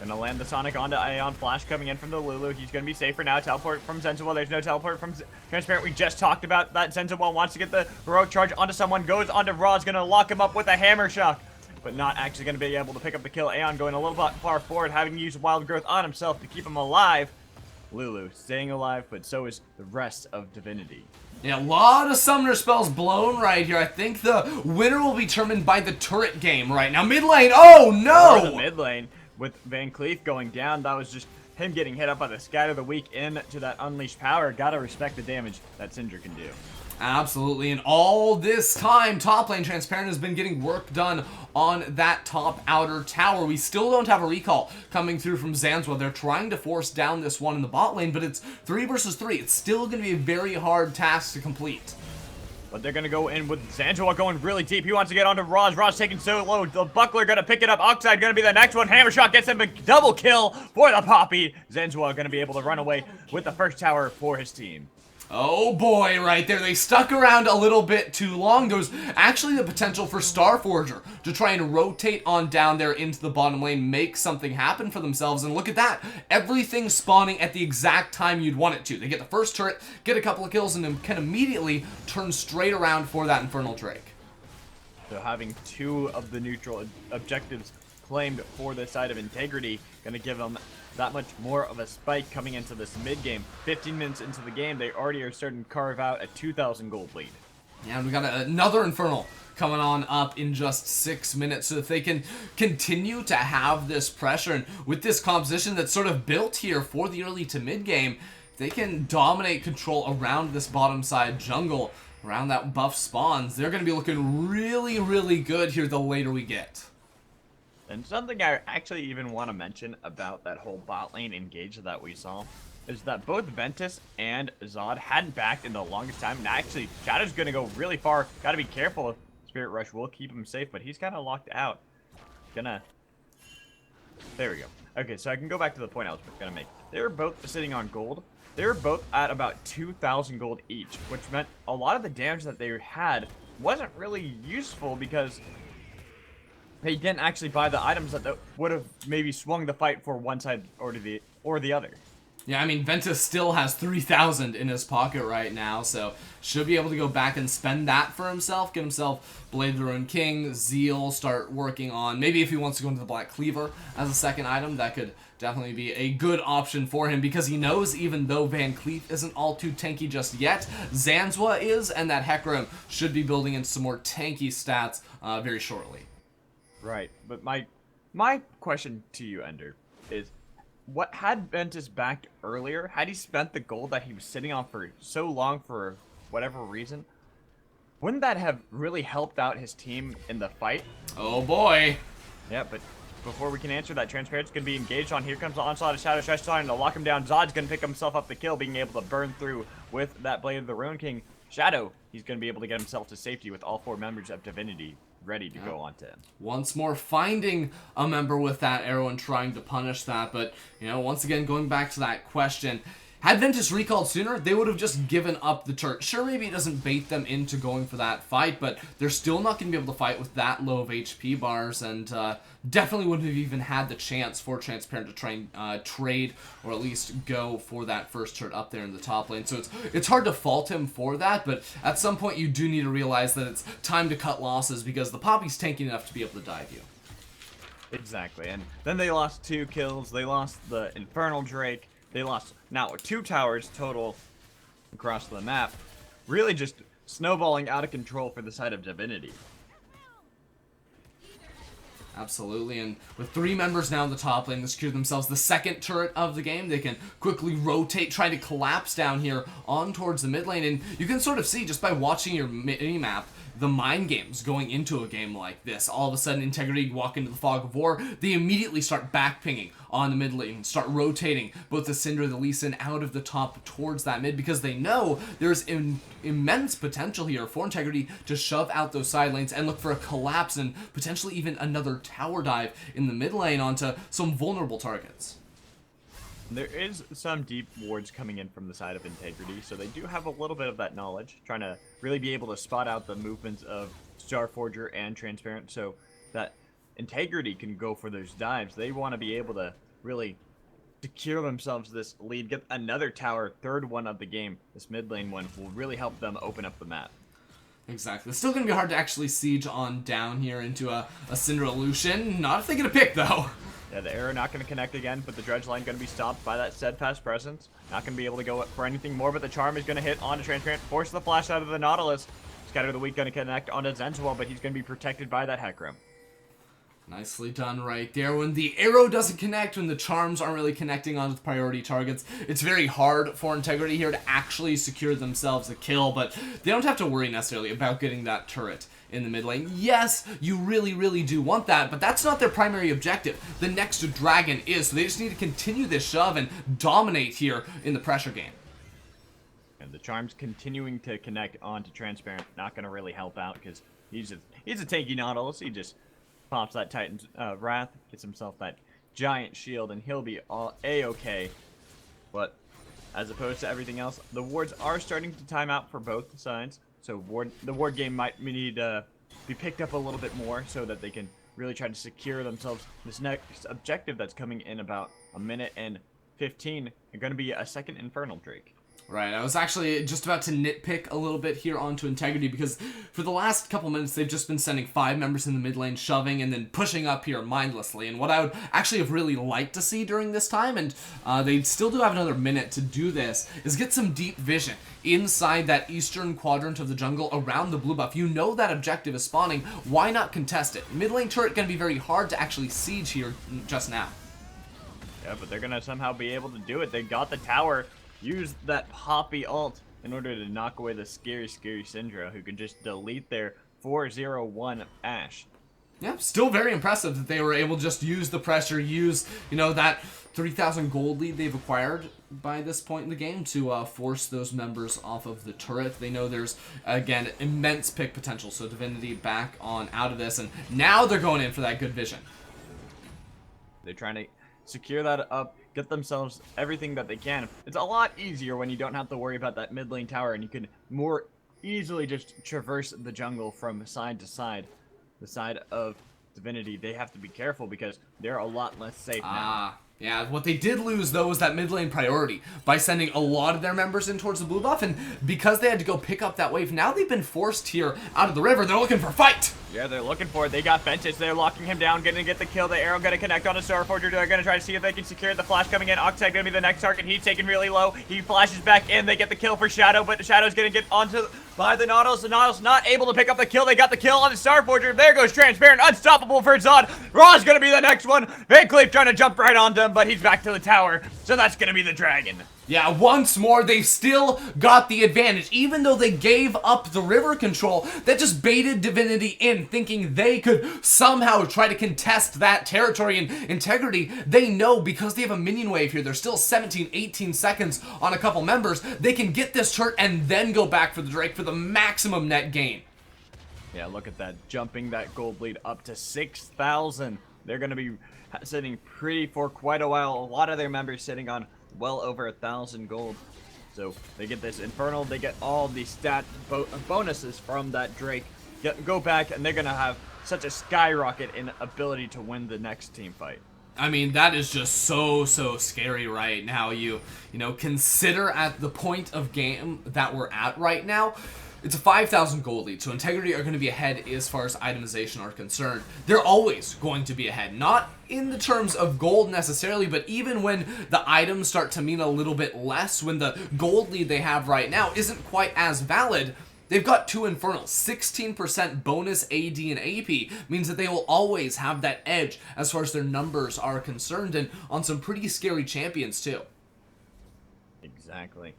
Gonna land the Sonic onto Aeon. Flash coming in from the Lulu. He's gonna be safe for now. Teleport from Sentinel. There's no teleport from Transparent. We just talked about that. Sentinel wants to get the heroic charge onto someone. Goes onto Raw. Gonna lock him up with a hammer shock, but not actually gonna be able to pick up the kill. Aeon going a little bit far forward, having used Wild Growth on himself to keep him alive. Lulu staying alive, but so is the rest of Divinity. Yeah, a lot of summoner spells blown right here. I think the winner will be determined by the turret game right now. Mid lane. Oh no! Or the mid lane. With Van Cleef going down, that was just him getting hit up by the Scatter the Weak into that Unleashed Power. Gotta respect the damage that Syndra can do. Absolutely, and all this time, top lane Transparent has been getting work done on that top outer tower. We still don't have a recall coming through from Zanzua. They're trying to force down this one in the bot lane, but it's 3 versus 3. It's still going to be a very hard task to complete. But they're going to go in with Zanzua going really deep. He wants to get onto Raj. Raj taking so low. The Buckler going to pick it up. Oxide going to be the next one. Hammer Shot gets him a double kill for the Poppy. Zanzua going to be able to run away with the first tower for his team. Oh boy, right there. They stuck around a little bit too long. There was actually the potential for Starforger to try and rotate on down there into the bottom lane, make something happen for themselves. And look at that. Everything spawning at the exact time you'd want it to. They get the first turret, get a couple of kills, and then can immediately turn straight around for that Infernal Drake. So having 2 of the neutral objectives claimed for the side of Integrity, going to give them that much more of a spike coming into this mid game. 15 minutes into the game, they already are starting to carve out a 2,000 gold lead. Yeah, and we got another Infernal coming on up in just 6 minutes. So if they can continue to have this pressure, and with this composition that's sort of built here for the early to mid game, they can dominate control around this bottom side jungle, around that buff spawns. They're going to be looking really, really good here the later we get. And something I actually even want to mention about that whole bot lane engage that we saw is that both Ventus and Zod hadn't backed in the longest time. And actually, Shadow's going to go really far. Got to be careful. Spirit Rush will keep him safe, but he's kind of locked out. There we go. Okay, so I can go back to the point I was going to make. They were both sitting on gold. They were both at about 2,000 gold each, which meant a lot of the damage that they had wasn't really useful because they didn't actually buy the items that would have maybe swung the fight for one side or the other. Yeah, I mean, Ventus still has 3,000 in his pocket right now, so should be able to go back and spend that for himself, get himself Blade of the Ruined King, Zeal, start working on, maybe if he wants to go into the Black Cleaver as a second item, that could definitely be a good option for him, because he knows even though Van Cleef isn't all too tanky just yet, Zanzua is, and that Hecarim should be building in some more tanky stats very shortly. Right, but my question to you, Ender, is what had Ventus backed earlier? Had he spent the gold that he was sitting on for so long for whatever reason, wouldn't that have really helped out his team in the fight? Oh boy. Yeah, but before we can answer that, Transparent's going to be engaged on. Here comes the onslaught of Shadow. Stretch starting to lock him down. Zod's going to pick himself up the kill, being able to burn through with that Blade of the Ruin King. Shadow, he's going to be able to get himself to safety with all 4 members of Divinity ready to go on to him. Once more finding a member with that arrow and trying to punish that, but, you know, once again, going back to that question, had Ventus recalled sooner, they would have just given up the turret. Sure, maybe it doesn't bait them into going for that fight, but they're still not going to be able to fight with that low of HP bars, and definitely wouldn't have even had the chance for Transparent to try and trade, or at least go for that first turret up there in the top lane. So it's hard to fault him for that, but at some point you do need to realize that it's time to cut losses, because the Poppy's tanky enough to be able to dive you. Exactly, and then they lost 2 kills. They lost the Infernal Drake. They lost now 2 towers total across the map. Really just snowballing out of control for the side of Divinity. Absolutely, and with 3 members now in the top lane, they secure themselves the second turret of the game. They can quickly rotate, try to collapse down here on towards the mid lane, and you can sort of see just by watching your mini-map the mind games going into a game like this. All of a sudden, Integrity walk into the fog of war. They immediately start backpinging on the mid lane, start rotating both the Syndra and the Lee Sin out of the top towards that mid, because they know there's immense potential here for Integrity to shove out those side lanes and look for a collapse and potentially even another tower dive in the mid lane onto some vulnerable targets. There is some deep wards coming in from the side of Integrity, so they do have a little bit of that knowledge, trying to really be able to spot out the movements of Starforger and Transparent, so that Integrity can go for those dives. They want to be able to really secure themselves this lead, get another tower, 3rd one of the game. This mid lane one will really help them open up the map. Exactly. It's still going to be hard to actually siege on down here into a Syndra Lucian. Not if they get a pick, though. Yeah, the arrow not going to connect again, but the Dredge line going to be stopped by that Steadfast Presence. Not going to be able to go for anything more, but the Charm is going to hit onto Transparent, force the flash out of the Nautilus. Scatter of the Weak going to connect onto Zensual, but he's going to be protected by that Hecarim. Nicely done right there. When the arrow doesn't connect, when the charms aren't really connecting onto the priority targets, it's very hard for Integrity here to actually secure themselves a kill, but they don't have to worry necessarily about getting that turret in the mid lane. Yes, you really, really do want that, but that's not their primary objective. The next dragon is, so they just need to continue this shove and dominate here in the pressure game. And the Charm's continuing to connect onto Transparent, not going to really help out, because he's a tanky Nautilus. He just pops that Titan's Wrath, gets himself that giant shield, and he'll be all A-okay. But as opposed to everything else, the wards are starting to time out for both sides. So the ward game might need to be picked up a little bit more so that they can really try to secure themselves this next objective that's coming in about a minute and 15. They're going to be a second Infernal Drake. Right, I was actually just about to nitpick a little bit here onto Integrity, because for the last couple minutes they've just been sending 5 members in the mid lane, shoving and then pushing up here mindlessly. And what I would actually have really liked to see during this time, and they still do have another minute to do this, is get some deep vision inside that eastern quadrant of the jungle around the blue buff. You know that objective is spawning, why not contest it? Mid lane turret going to be very hard to actually siege here just now. Yeah, but they're going to somehow be able to do it. They got the tower. Use that Poppy ult in order to knock away the scary Syndra, who can just delete their 4-0-1 Ashe. Yeah, still very impressive that they were able to just use the pressure, use, you know, that 3,000 gold lead they've acquired by this point in the game to force those members off of the turret. They know there's, again, immense pick potential, so Divinity back on out of this, and now they're going in for that good vision. They're trying to secure that up, get themselves everything that they can. It's a lot easier when you don't have to worry about that mid lane tower, and you can more easily just traverse the jungle from side to side. The side of Divinity, they have to be careful because they're a lot less safe now. Yeah, what they did lose, though, was that mid lane priority by sending a lot of their members in towards the blue buff, and because they had to go pick up that wave, now they've been forced here out of the river. They're looking for fight! Yeah, they're looking for it. They got Ventus. They're locking him down, gonna get the kill. The arrow gonna connect on a Starforger. They're gonna try to see if they can secure it. The flash coming in. Oxide gonna be the next target. He's taken really low. He flashes back in. They get the kill for Shadow, but Shadow's gonna get onto by the Nautilus. The Nautilus not able to pick up the kill. They got the kill on the Starforger. There goes Transparent. Unstoppable for Zod. Raw's gonna be the next one. Van Cleef trying to jump right onto him, but he's back to the tower. So that's gonna be the dragon. Yeah, once more, they've still got the advantage. Even though they gave up the river control, that just baited Divinity in, thinking they could somehow try to contest that territory and integrity. They know because they have a minion wave here, there's still 17, 18 seconds on a couple members, they can get this turret and then go back for the Drake for the maximum net gain. Yeah, look at that, jumping that gold lead up to 6,000. They're gonna be sitting pretty for quite a while. A lot of their members sitting on well over 1,000 gold. So they get this Infernal, they get all the stat bonuses from that Drake. Go back and they're gonna have such a skyrocket in ability to win the next team fight. I mean, that is just so scary right now. You know, consider at the point of game that we're at right now, it's a 5,000 gold lead, so Integrity are going to be ahead as far as itemization are concerned. They're always going to be ahead, not in the terms of gold necessarily, but even when the items start to mean a little bit less, when the gold lead they have right now isn't quite as valid, they've got 2 Infernals. 16% bonus AD and AP means that they will always have that edge as far as their numbers are concerned, and on some pretty scary champions too. Exactly.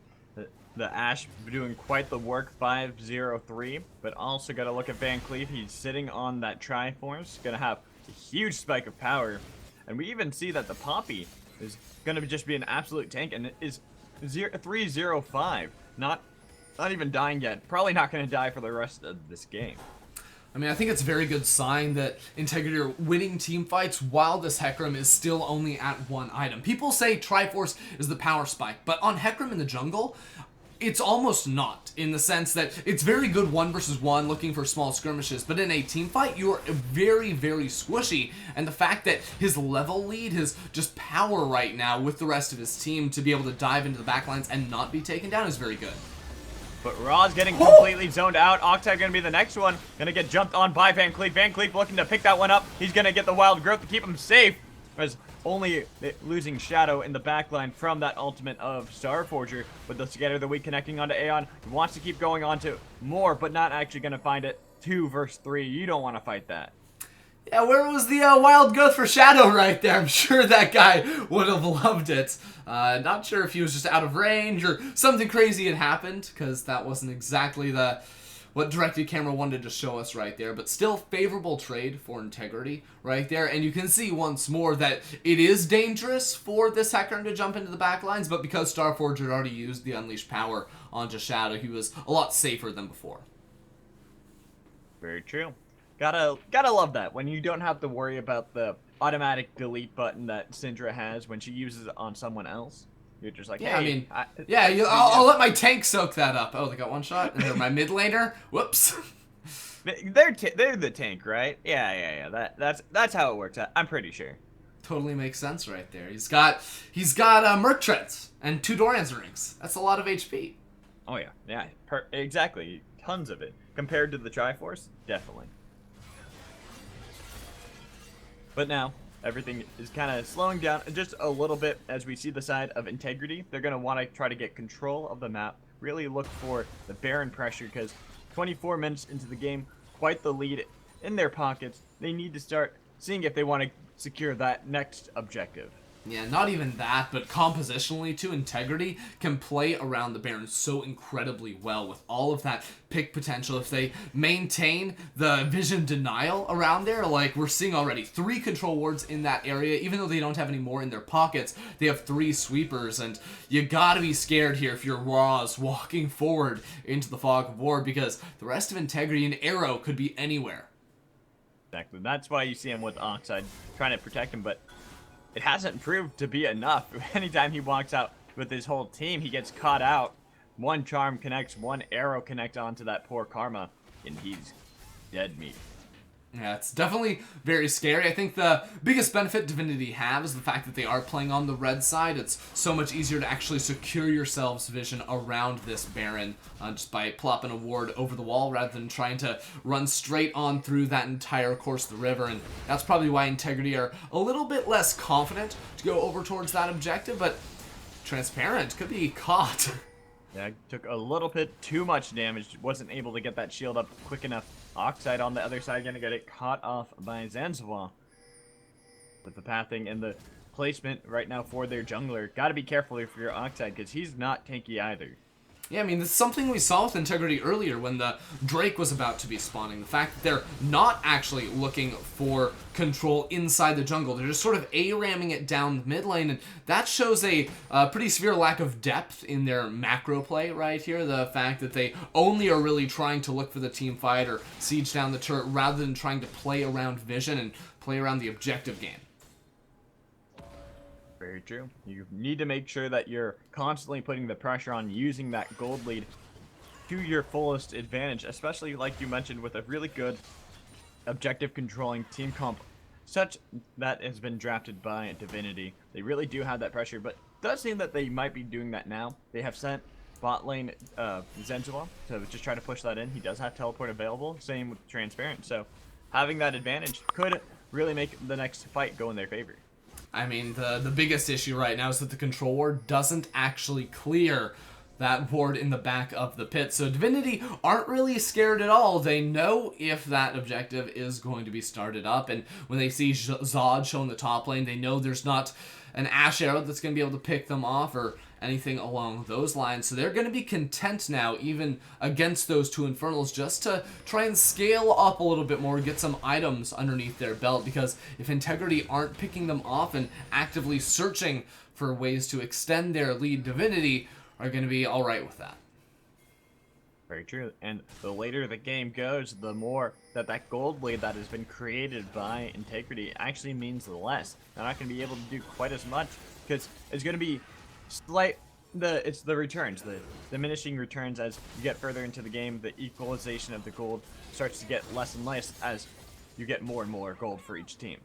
The Ashe doing quite the work, 503, but also got to look at Van Cleef. He's sitting on that Triforce, going to have a huge spike of power, and we even see that the Poppy is going to just be an absolute tank, and it is 305, not even dying yet. Probably not going to die for the rest of this game. I mean, I think it's a very good sign that Integrity are winning team fights while this Hecarim is still only at 1 item. People say Triforce is the power spike, but on Hecarim in the jungle, it's almost not, in the sense that it's very good 1 versus 1 looking for small skirmishes, but in a team fight, you're very squishy, and the fact that his level lead, his just power right now with the rest of his team to be able to dive into the backlines and not be taken down is very good. But Raw's getting completely zoned out. Octide gonna be the next one. Gonna get jumped on by Van Cleef. Van Cleef looking to pick that one up. He's gonna get the wild growth to keep him safe. As only losing Shadow in the backline from that ultimate of Starforger. But the Scatter the Weak connecting onto Aeon. He wants to keep going on to more, but not actually gonna find it. 2 versus 3. You don't want to fight that. Yeah, where was the wild growth for Shadow right there? I'm sure that guy would have loved it. Not sure if he was just out of range or something crazy had happened, because that wasn't exactly what directed camera wanted to show us right there. But still, favorable trade for Integrity right there. And you can see once more that it is dangerous for this Hecarim to jump into the backlines, but because Starforger had already used the Unleashed Power onto Shadow, he was a lot safer than before. Very true. Gotta love that, when you don't have to worry about the automatic delete button that Syndra has when she uses it on someone else. You're just like, yeah, hey, I mean, I'll let my tank soak that up. Oh, they got 1 shot, and they're my mid laner. Whoops. They're the tank, right? Yeah. That's how it works. I'm pretty sure. Totally makes sense right there. He's got Merc Treads and 2 Doran's rings. That's a lot of HP. Oh yeah, exactly. Tons of it compared to the Triforce, definitely. But now, everything is kind of slowing down just a little bit as we see the side of Integrity. They're going to want to try to get control of the map, really look for the Baron pressure, because 24 minutes into the game, quite the lead in their pockets. They need to start seeing if they want to secure that next objective. Yeah, not even that, but compositionally too, Integrity can play around the Baron so incredibly well with all of that pick potential. If they maintain the vision denial around there, like we're seeing already, 3 control wards in that area, even though they don't have any more in their pockets, they have 3 sweepers, and you gotta be scared here if you're Raws walking forward into the Fog of War, because the rest of Integrity and Arrow could be anywhere. Exactly, that's why you see him with Oxide trying to protect him, but it hasn't proved to be enough. Anytime he walks out with his whole team, he gets caught out. 1 charm connects, 1 arrow connects onto that poor Karma, and he's dead meat. Yeah, it's definitely very scary. I think the biggest benefit Divinity have is the fact that they are playing on the red side. It's so much easier to actually secure yourselves vision around this Baron just by plopping a ward over the wall rather than trying to run straight on through that entire course of the river. And that's probably why Integrity are a little bit less confident to go over towards that objective, but Transparent could be caught. Yeah, took a little bit too much damage. Wasn't able to get that shield up quick enough. Oxide on the other side gonna get it caught off by Zanzibar. With the pathing and the placement right now for their jungler. Got to be careful if you're Oxide, because he's not tanky either. Yeah, I mean, this is something we saw with Integrity earlier when the Drake was about to be spawning. The fact that they're not actually looking for control inside the jungle. They're just sort of A-ramming it down the mid lane, and that shows a pretty severe lack of depth in their macro play right here. The fact that they only are really trying to look for the team fight or siege down the turret rather than trying to play around vision and play around the objective game. Very true. You need to make sure that you're constantly putting the pressure on using that gold lead to your fullest advantage, especially like you mentioned with a really good objective controlling team comp such that has been drafted by Divinity. They really do have that pressure, but it does seem that they might be doing that now. They have sent bot lane Zenzula to just try to push that in. He does have teleport available, same with Transparent, so having that advantage could really make the next fight go in their favor. I mean, the biggest issue right now is that the control ward doesn't actually clear that ward in the back of the pit. So Divinity aren't really scared at all. They know if that objective is going to be started up. And when they see Zod show in the top lane, they know there's not an Ash Arrow that's going to be able to pick them off or anything along those lines. So they're going to be content now, even against those two Infernals, just to try and scale up a little bit more, get some items underneath their belt, because if Integrity aren't picking them off and actively searching for ways to extend their lead, Divinity are going to be alright with that. Very true. And the later the game goes, the more that gold lead that has been created by Integrity actually means less. They're not going to be able to do quite as much, because it's going to be it's the returns, the diminishing returns as you get further into the game. The equalization of the gold starts to get less and less as you get more and more gold for each team.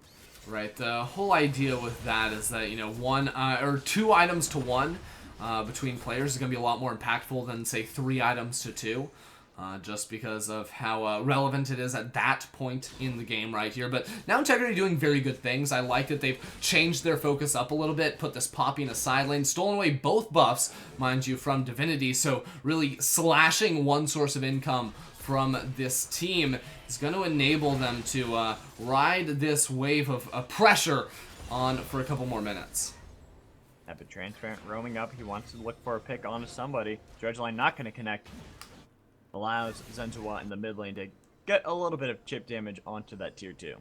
Right. The whole idea with that is that, you know, one or two items to one between players is going to be a lot more impactful than, say, 3 items to 2. Just because of how relevant it is at that point in the game right here. But now Integrity doing very good things. I like that they've changed their focus up a little bit, put this Poppy in a side lane, stolen away both buffs, mind you, from Divinity, so really slashing one source of income from this team is going to enable them to ride this wave of pressure on for a couple more minutes. But Transparent roaming up, he wants to look for a pick onto somebody. Dredgeline not going to connect. Allows Zenzua in the mid lane to get a little bit of chip damage onto that tier 2.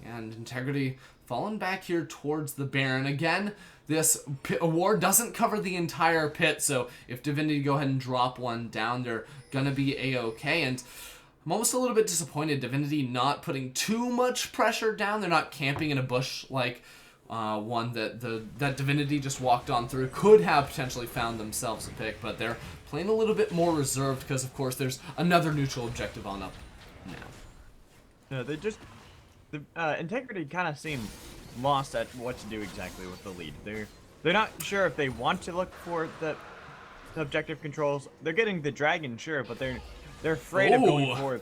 And Integrity falling back here towards the Baron. Again, this ward doesn't cover the entire pit, so if Divinity go ahead and drop one down, they're going to be A-okay. And I'm almost a little bit disappointed Divinity not putting too much pressure down. They're not camping in a bush like one that Divinity just walked on through. Could have potentially found themselves a pick, but they're playing a little bit more reserved because, of course, there's another neutral objective on up now. No, the Integrity kind of seem lost at what to do exactly with the lead. They're not sure if they want to look for the objective controls. They're getting the dragon, sure, but they're afraid of going for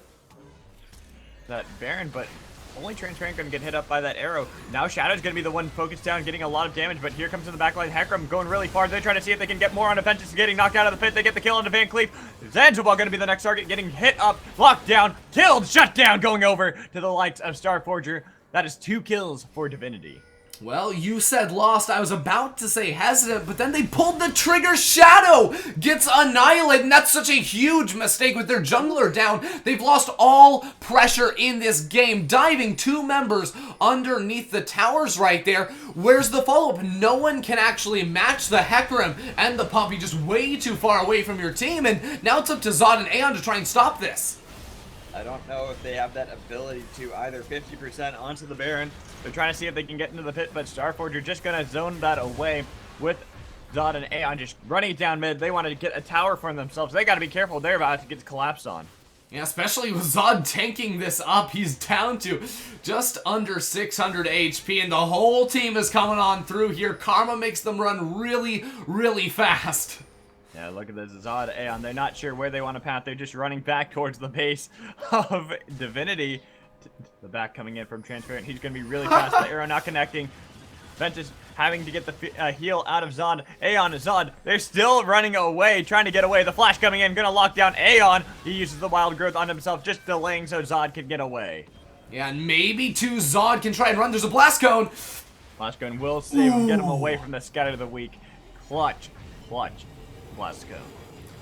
that Baron, but only Transparent going to get hit up by that arrow. Now Shadow's going to be the one focused down, getting a lot of damage, but here comes in the backline Hecarim going really far. They're trying to see if they can get more on offense, getting knocked out of the pit. They get the kill onto Van Cleef. Zanzibar going to be the next target, getting hit up, locked down, killed, shut down, going over to the likes of Starforger. That is 2 kills for Divinity. Well, you said lost. I was about to say hesitant, but then they pulled the trigger. Shadow gets annihilated, and that's such a huge mistake with their jungler down. They've lost all pressure in this game, diving 2 members underneath the towers right there. Where's the follow-up? No one can actually match the Hecarim and the Poppy, just way too far away from your team, and now it's up to Zod and Aeon to try and stop this. I don't know if they have that ability to either 50% onto the Baron. They're trying to see if they can get into the pit, but Starforger just going to zone that away with Zod and Aeon just running it down mid. They want to get a tower for themselves. They got to be careful. They're about to get collapsed on. Yeah, especially with Zod tanking this up. He's down to just under 600 HP, and the whole team is coming on through here. Karma makes them run really, really fast. Yeah, look at this. Zod, Aeon. They're not sure where they want to path. They're just running back towards the base of Divinity. The back coming in from Transparent. He's going to be really fast. The arrow not connecting. Ventus having to get the heal out of Zod. Aeon and Zod, they're still running away, trying to get away. The flash coming in, going to lock down Aeon. He uses the wild growth on himself, just delaying so Zod can get away. Yeah, and maybe too Zod can try and run. There's a blast cone. Flash gun will save him, get him away from the Scatter of the Weak. Clutch. Let's go.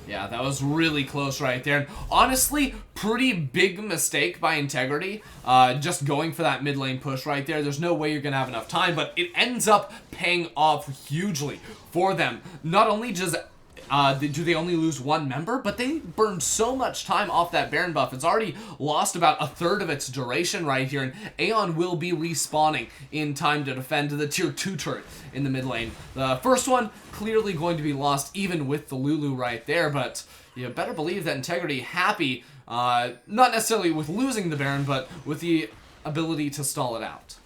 Yeah, that was really close right there. And honestly, pretty big mistake by Integrity. Just going for that mid lane push right there. There's no way you're going to have enough time, but it ends up paying off hugely for them. Not only do they only lose one member, but they burned so much time off that Baron buff. It's already lost about a third of its duration right here, and Aeon will be respawning in time to defend the tier 2 turret in the mid lane. The first one clearly going to be lost even with the Lulu right there, but you better believe that Integrity happy, not necessarily with losing the Baron, but with the ability to stall it out.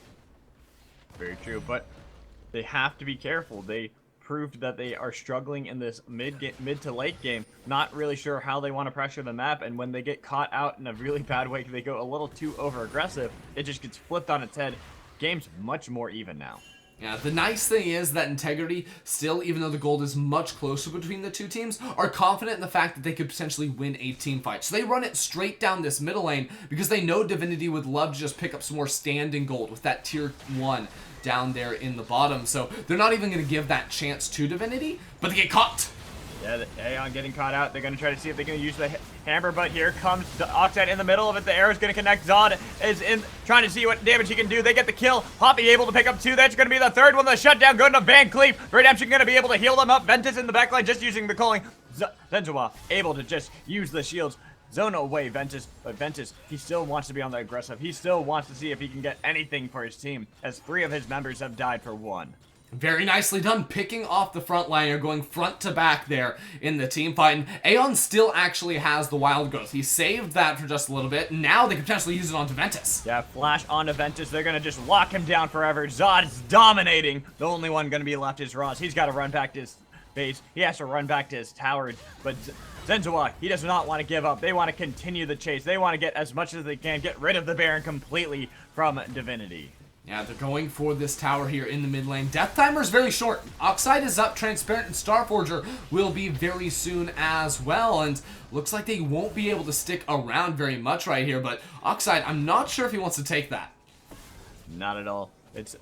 Very true, but they have to be careful. They proved that they are struggling in this mid to late game, not really sure how they want to pressure the map, and when they get caught out in a really bad way, they go a little too over aggressive, it just gets flipped on its head. Game's much more even now. Yeah, the nice thing is that Integrity still, even though the gold is much closer between the two teams, are confident in the fact that they could potentially win a team fight. So they run it straight down this middle lane because they know Divinity would love to just pick up some more standing gold with that tier 1 down there in the bottom. So they're not even going to give that chance to Divinity, but they get caught. Yeah, the Aeon getting caught out. They're going to try to see if they can use the hammer, but here comes the Oxide in the middle of it. The arrow's going to connect. Zod is in, trying to see what damage he can do. They get the kill. Poppy able to pick up 2. That's going to be the third one. The shutdown good enough. Van Cleef. Redemption going to be able to heal them up. Ventus in the backline just using the calling. Zenzawa able to just use the shields. Zone away Ventus, but Ventus, he still wants to be on the aggressive. He still wants to see if he can get anything for his team, as 3 of his members have died for 1. Very nicely done, picking off the front liner, going front to back there in the team fight. And Aeon still actually has the wild growth. He saved that for just a little bit. Now they can potentially use it onto Ventus. Yeah, flash onto Ventus. They're going to just lock him down forever. Zod's dominating. The only one going to be left is Roz. He's got to run back to his base. He has to run back to his tower. But Zenzawa, he does not want to give up. They want to continue the chase. They want to get as much as they can, get rid of the Baron completely from Divinity. Yeah, they're going for this tower here in the mid lane. Death timer is very short. Oxide is up, Transparent and Starforger will be very soon as well, and looks like they won't be able to stick around very much right here, but Oxide, I'm not sure if he wants to take that. Not at all. It's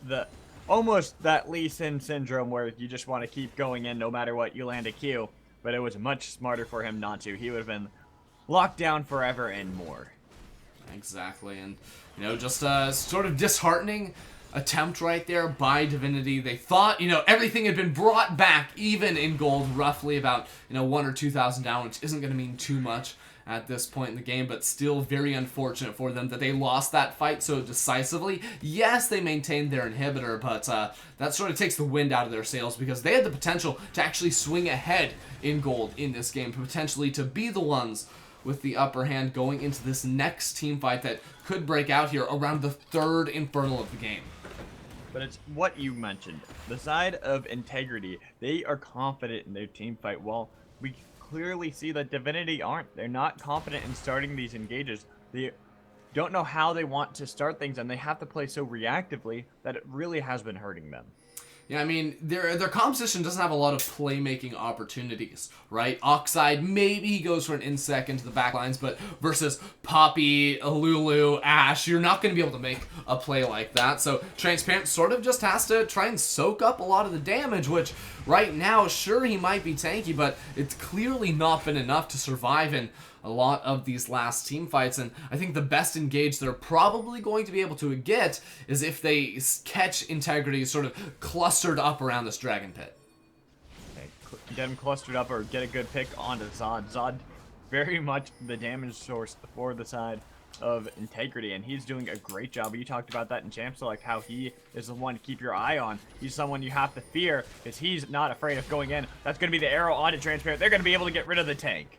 almost that Lee Sin syndrome where you just want to keep going in no matter what, you land a Q, but it was much smarter for him not to. He would have been locked down forever and more. Exactly, and you know, just a sort of disheartening attempt right there by Divinity. They thought, you know, everything had been brought back even in gold, roughly about, you know, 1,000 or 2,000 down, which isn't going to mean too much at this point in the game, but still very unfortunate for them that they lost that fight so decisively. Yes, they maintained their inhibitor, but that sort of takes the wind out of their sails because they had the potential to actually swing ahead in gold in this game, potentially to be the ones with the upper hand going into this next team fight that could break out here around the 3rd Infernal of the game. But it's what you mentioned. The side of Integrity, they are confident in their team fight, while we clearly see that Divinity aren't. They're not confident in starting these engages. They don't know how they want to start things, and they have to play so reactively that it really has been hurting them. Yeah, I mean, their composition doesn't have a lot of playmaking opportunities, right? Oxide, maybe he goes for an insect into the backlines, but versus Poppy, Lulu, Ashe, you're not going to be able to make a play like that. So Transparent sort of just has to try and soak up a lot of the damage, which right now, sure, he might be tanky, but it's clearly not been enough to survive in a lot of these last team fights, and I think the best engage they're probably going to be able to get is if they catch Integrity sort of clustered up around this dragon pit. Okay, get him clustered up or get a good pick onto Zod. Zod, very much the damage source for the side of Integrity, and he's doing a great job. You talked about that in Champs, like how he is the one to keep your eye on. He's someone you have to fear because he's not afraid of going in. That's going to be the arrow onto Transparent. They're going to be able to get rid of the tank.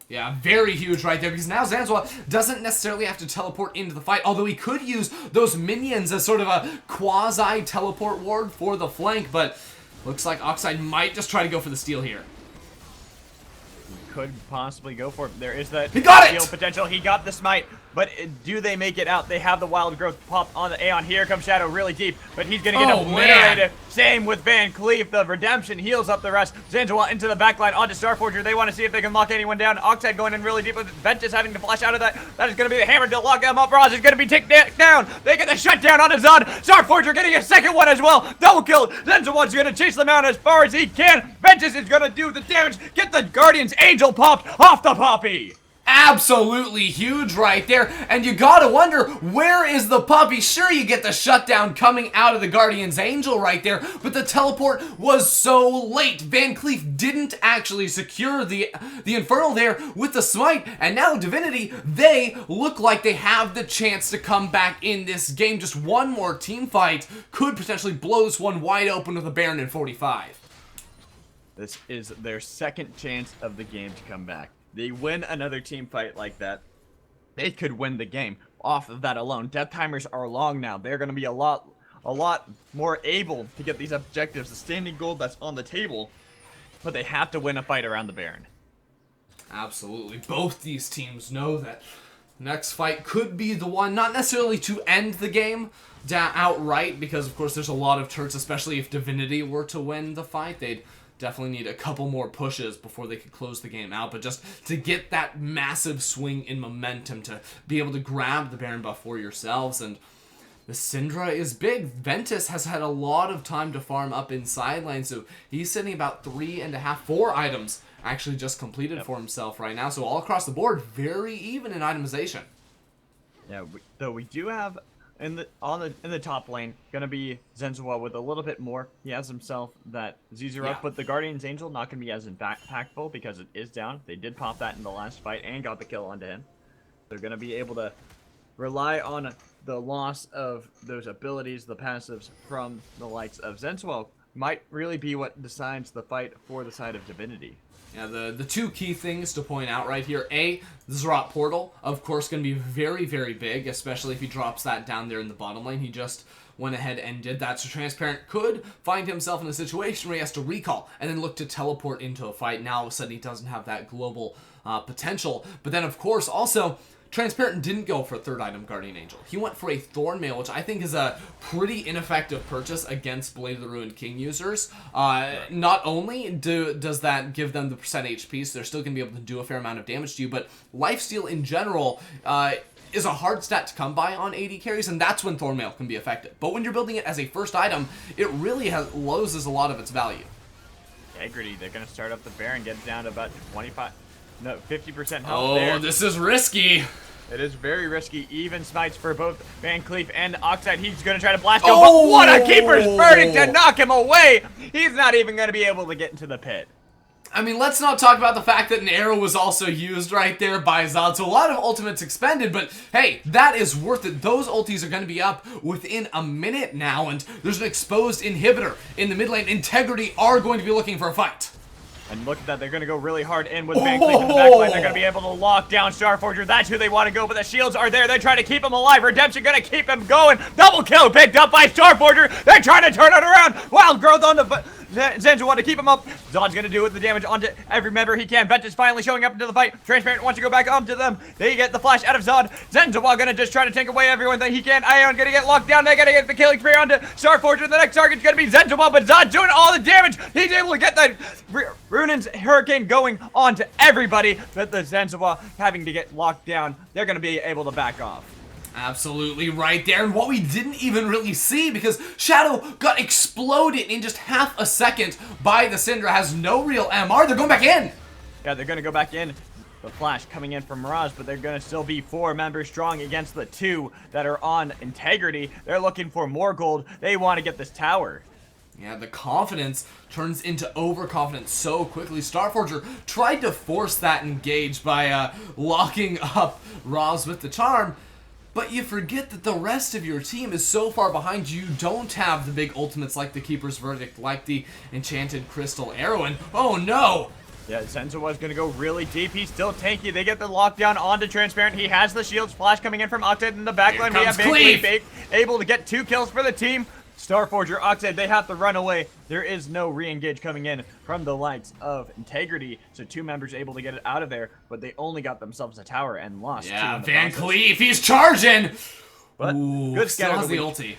Yeah, very huge right there, because now Zanzawa doesn't necessarily have to teleport into the fight, although he could use those minions as sort of a quasi-teleport ward for the flank, but looks like Oxide might just try to go for the steal here. could possibly go for it. There is that He got it! steal potential. He got the smite, but do they make it out? They have the wild growth pop on the Aeon. Here comes Shadow really deep, but he's gonna get obliterated. Same with Van Cleef. The redemption heals up the rest. Zanzawa into the backline onto Starforger. They want to see if they can lock anyone down. Oxide going in really deep with Ventus having to flash out of that. That is gonna be the hammer to lock them up. Roz is gonna be taken down. They get the shutdown onto Zod. Starforger getting a second one as well. Double kill. Zanzawa's gonna chase them out as far as he can. Ventus is gonna do the damage. Get the Guardian's Angel popped off the Poppy. Absolutely huge right there, and you gotta wonder, where is the puppy? Sure, you get the shutdown coming out of the Guardian's Angel right there, but the teleport was so late. Van Cleef didn't actually secure the Infernal there with the smite, and now Divinity, they look like they have the chance to come back in this game. Just one more team fight could potentially blow this one wide open with a Baron in 45. This is their second chance of the game to come back. They win another team fight like that, they could win the game off of that alone. Death timers are long now. They're going to be a lot more able to get these objectives, the standing gold that's on the table, but they have to win a fight around the Baron. Absolutely. Both these teams know that the next fight could be the one, not necessarily to end the game outright, because of course there's a lot of turns, especially if Divinity were to win the fight. They'd definitely need a couple more pushes before they could close the game out, but just to get that massive swing in momentum to be able to grab the Baron buff for yourselves. And the Syndra is big. Ventus has had a lot of time to farm up inside lane, so he's sitting about 3.5, 4 items actually just completed for himself right now. So all across the board, very even in itemization. Yeah, though we do have in the top lane gonna be Zenzawa with a little bit more. He has himself that Zizuruk, but the Guardian's Angel not gonna be as impactful because it is down. They did pop that in the last fight and got the kill onto him. They're gonna be able to rely on the loss of those abilities, the passives from the likes of Zenzawa. Might really be what decides the fight for the side of Divinity. Yeah, the two key things to point out right here. A, the Zerat portal, of course, going to be very, very big, especially if he drops that down there in the bottom lane. He just went ahead and did that. So Transparent could find himself in a situation where he has to recall and then look to teleport into a fight. Now, all of a sudden, he doesn't have that global potential. But then, of course, also, Transparent didn't go for a third item Guardian Angel. He went for a Thornmail, which I think is a pretty ineffective purchase against Blade of the Ruined King users. Not only does that give them the percent HP, so they're still going to be able to do a fair amount of damage to you, but lifesteal in general is a hard stat to come by on AD carries, and that's when Thornmail can be effective. But when you're building it as a first item, it really loses a lot of its value. Integrity, they're going to start up the Baron, get it down to about 50% health Oh, there. this is risky. It is very risky. Even smites for both Van Cleef and Oxide. He's going to try to blast him, but what a Keeper's Verdict to knock him away! He's not even going to be able to get into the pit. I mean, let's not talk about the fact that an arrow was also used right there by Zod, so a lot of ultimates expended, but hey, that is worth it. Those ultis are going to be up within a minute now, and there's an exposed inhibitor in the mid lane. Integrity are going to be looking for a fight. And look at that, they're going to go really hard in with Van Cleef in the backline. They're going to be able to lock down Starforger. That's who they want to go, but the shields are there. They're trying to keep him alive. Redemption going to keep him going. Double kill picked up by Starforger. They're trying to turn it around. Wild growth on the... Zenzawa to keep him up. Zod's going to do the damage onto every member he can. Ventus finally showing up into the fight. Transparent wants to go back onto them. They get the flash out of Zod. Zenzawa going to just try to take away everyone that he can. Ion going to get locked down. They're going to get the killing spree onto Starforger. The next target's going to be Zenzawa, but Zod doing all the damage. He's able to get that Runin's Hurricane going onto everybody. But the Zenzawa having to get locked down. They're going to be able to back off. Absolutely right there, and what we didn't even really see, because Shadow got exploded in just half a second by the Syndra, has no real MR. They're going back in. Yeah, they're going to go back in. The flash coming in from Mirage, but they're going to still be 4 members strong against the 2 that are on Integrity. They're looking for more gold. They want to get this tower. Yeah, the confidence turns into overconfidence so quickly. Starforger tried to force that engage by locking up Roz with the charm, but you forget that the rest of your team is so far behind you don't have the big ultimates like the Keeper's Verdict, like the Enchanted Crystal Arrow, and oh no! Yeah, Zenzawa's going to go really deep. He's still tanky. They get the lockdown onto Transparent. He has the shield splash coming in from Octet in the backline. We have Van Cleef able to get 2 kills for the team. Starforger, Oxide, they have to run away. There is no re-engage coming in from the likes of Integrity. So 2 members able to get it out of there, but they only got themselves a tower and lost 2 Yeah, in the Van process. Cleef, he's charging! But Ooh, good still scatter has the the weak. ulti.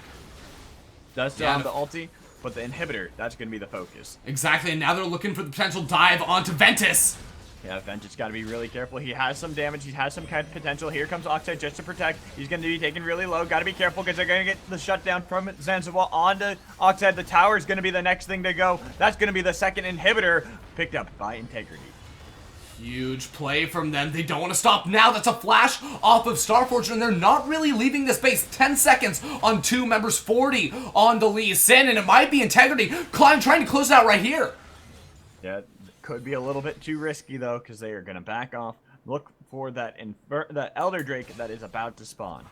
Does still Yeah, have the ulti, but the inhibitor, that's going to be the focus. Exactly, and now they're looking for the potential dive onto Ventus. Yeah, Ventus got to be really careful. He has some damage. He has some kind of potential. Here comes Oxide just to protect. He's going to be taken really low. Got to be careful because they're going to get the shutdown from Zanzibar onto Oxide. The tower is going to be the next thing to go. That's going to be the second inhibitor picked up by Integrity. Huge play from them. They don't want to stop now. That's a flash off of Starforger, and they're not really leaving this base. 10 seconds on 2 members, 40 on the Lee Sin, and it might be Integrity. Climb trying to close it out right here. Yeah, could be a little bit too risky, though, because they are going to back off. Look for that Elder Drake that is about to spawn.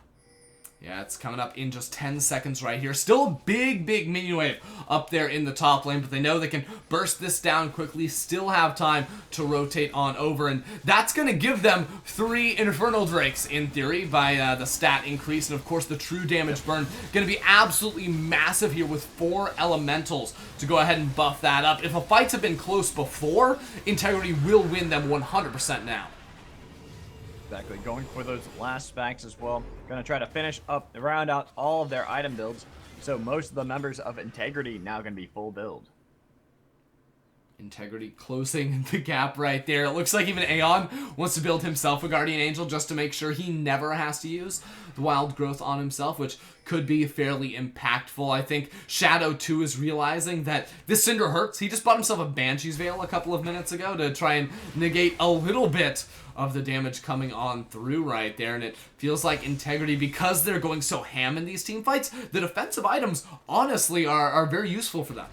Yeah, it's coming up in just 10 seconds right here. Still a big minion wave up there in the top lane, but they know they can burst this down quickly, still have time to rotate on over, and that's going to give them 3 Infernal Drakes, in theory, by the stat increase, and of course the true damage burn going to be absolutely massive here with 4 Elementals to go ahead and buff that up. If the fights have been close before, Integrity will win them 100% now. Exactly, going for those last specs as well. Gonna try to finish up, round out all of their item builds. So most of the members of Integrity now gonna be full build. Integrity closing the gap right there. It looks like even Aeon wants to build himself a Guardian Angel just to make sure he never has to use the Wild Growth on himself, which could be fairly impactful. I think Shadow 2 is realizing that this Cinder hurts. He just bought himself a Banshee's Veil a couple of minutes ago to try and negate a little bit of the damage coming on through right there, and it feels like Integrity, because they're going so ham in these team fights, the defensive items honestly are very useful for them.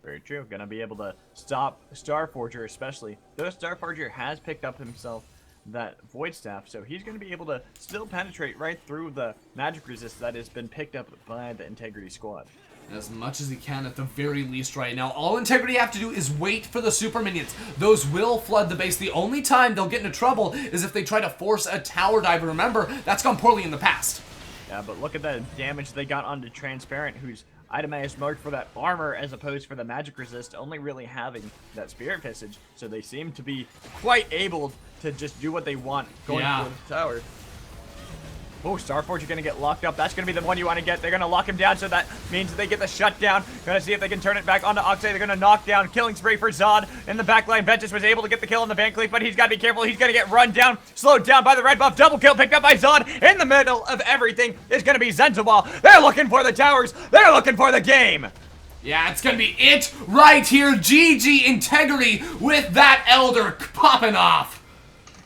Very true. Gonna be able to stop Starforger, especially. Though Starforger has picked up himself that Void Staff, so he's gonna be able to still penetrate right through the magic resist that has been picked up by the Integrity squad. As much as he can at the very least right now. All Integrity have to do is wait for the super minions. Those will flood the base. The only time they'll get into trouble is if they try to force a tower dive. Remember, that's gone poorly in the past. Yeah, but look at the damage they got onto Transparent, who's itemized marked for that armor as opposed for the magic resist, only really having that Spirit Visage. So they seem to be quite able to just do what they want going for the tower. Oh, Starforger gonna get locked up. That's gonna be the one you want to get. They're gonna lock him down, so that means they get the shutdown. Gonna see if they can turn it back onto Oxide. They're gonna knock down. Killing spree for Zod in the backline. Ventus was able to get the kill on the Van Cleef, but he's gotta be careful. He's gonna get run down, slowed down by the red buff. Double kill picked up by Zod. In the middle of everything is gonna be Zenzawal. They're looking for the towers. They're looking for the game. Yeah, it's gonna be it right here. GG Integrity with that Elder popping off.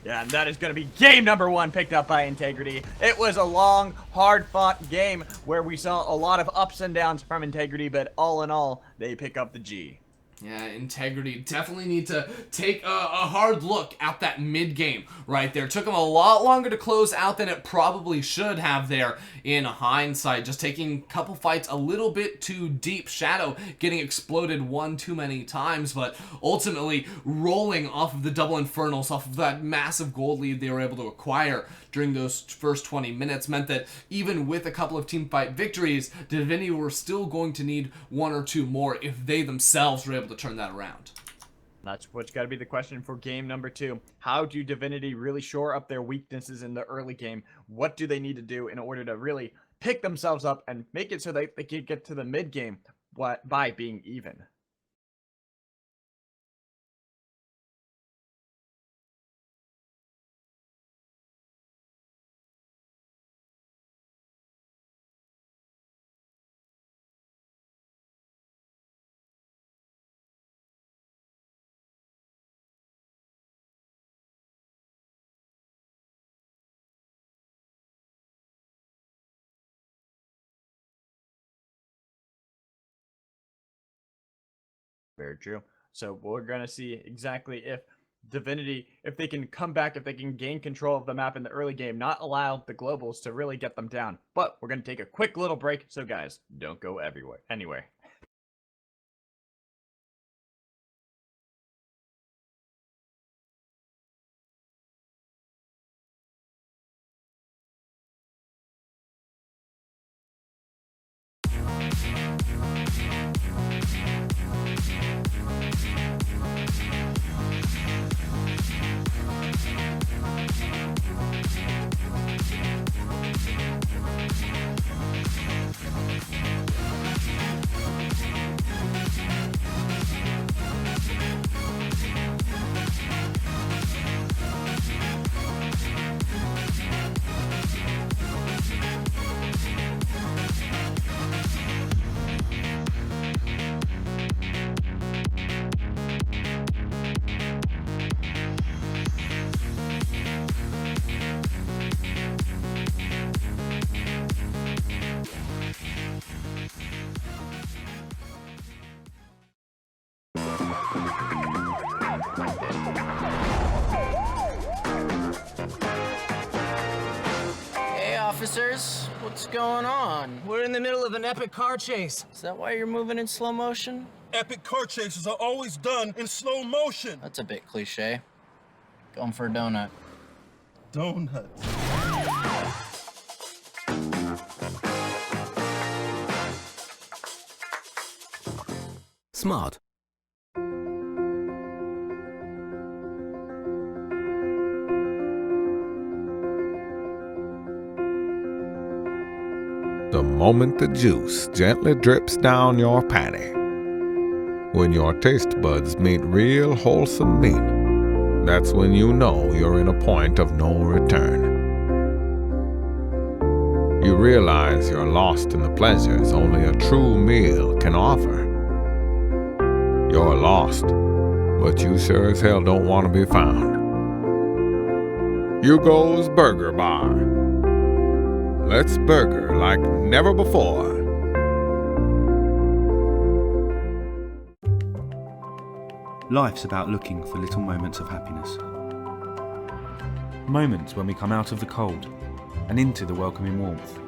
Yeah, and that is going to be game number 1 picked up by Integrity. It was a long, hard-fought game where we saw a lot of ups and downs from Integrity, but all in all, they pick up the G. Yeah, Integrity definitely need to take a hard look at that mid-game right there. It took them a lot longer to close out than it probably should have there in hindsight. Just taking a couple fights a little bit too deep. Shadow getting exploded one too many times, but ultimately rolling off of the double Infernals, off of that massive gold lead they were able to acquire during those first 20 minutes meant that even with a couple of team fight victories, Divinity were still going to need 1 or 2 more if they themselves were able to turn that around. That's what's got to be the question for game number 2. How do Divinity really shore up their weaknesses in the early game? What do they need to do in order to really pick themselves up and make it so that they can get to the mid game by being even? Very true. So we're going to see exactly if Divinity, if they can come back, if they can gain control of the map in the early game, not allow the globals to really get them down. But we're going to take a quick little break. So guys, don't go anywhere. Hey, officers, what's going on? We're in the middle of an epic car chase. Is that why you're moving in slow motion? Epic car chases are always done in slow motion. That's a bit cliche. Going for a donut. Donuts. Smart. The moment the juice gently drips down your patty. When your taste buds meet real wholesome meat, that's when you know you're in a point of no return. You realize you're lost in the pleasures only a true meal can offer. You're lost, but you sure as hell don't want to be found. Hugo's Burger Bar. Let's burger like never before. Life's about looking for little moments of happiness. Moments when we come out of the cold and into the welcoming warmth.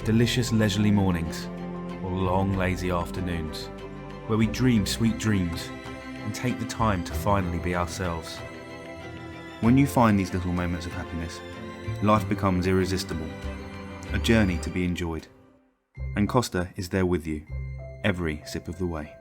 Delicious leisurely mornings or long lazy afternoons where we dream sweet dreams and take the time to finally be ourselves. When you find these little moments of happiness, life becomes irresistible, a journey to be enjoyed. And Costa is there with you, every sip of the way.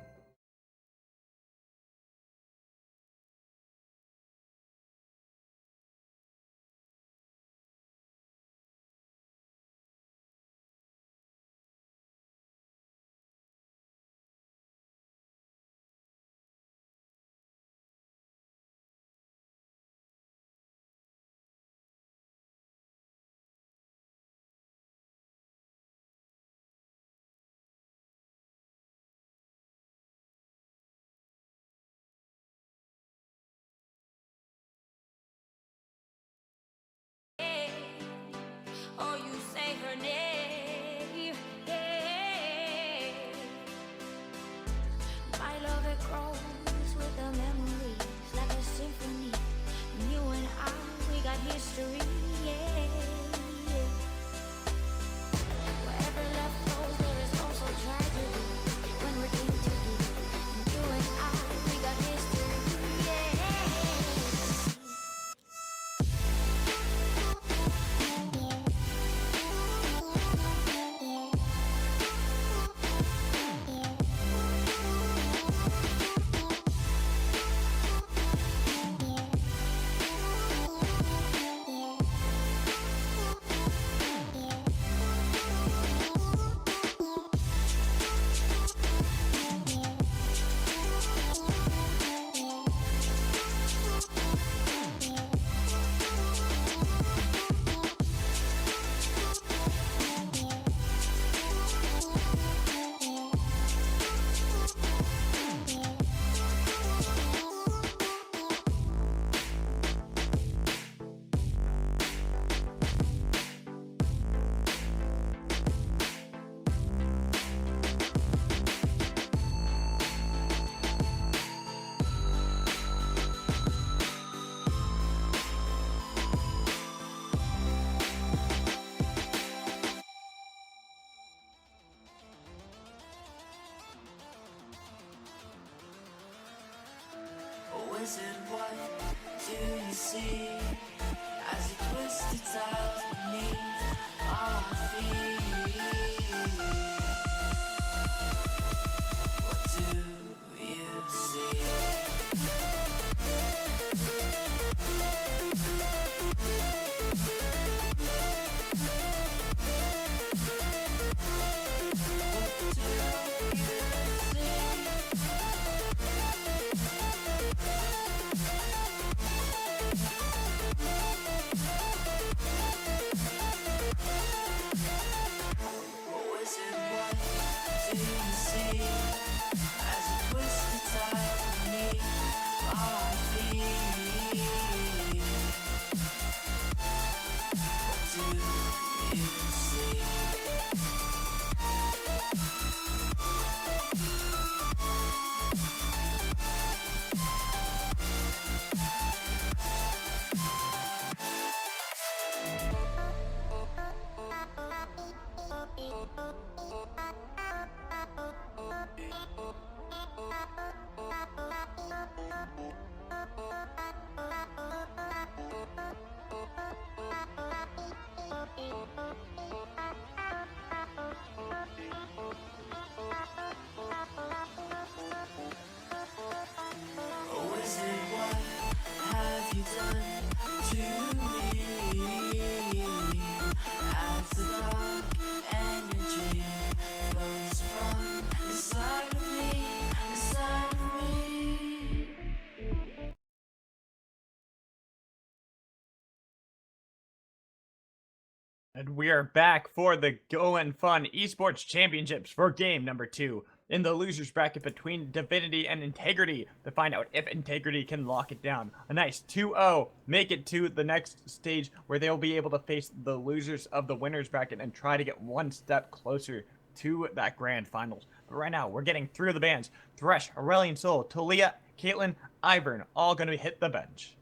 And we are back for the Go&FUN Esports Championships for game number 2 in the losers bracket between Divinity and Integrity to find out if Integrity can lock it down. A nice 2-0, make it to the next stage where they'll be able to face the losers of the winners bracket and try to get one step closer to that grand finals. But right now, we're getting through the bands. Thresh, Aurelian Soul, Talia, Caitlyn, Ivern, all going to hit the bench.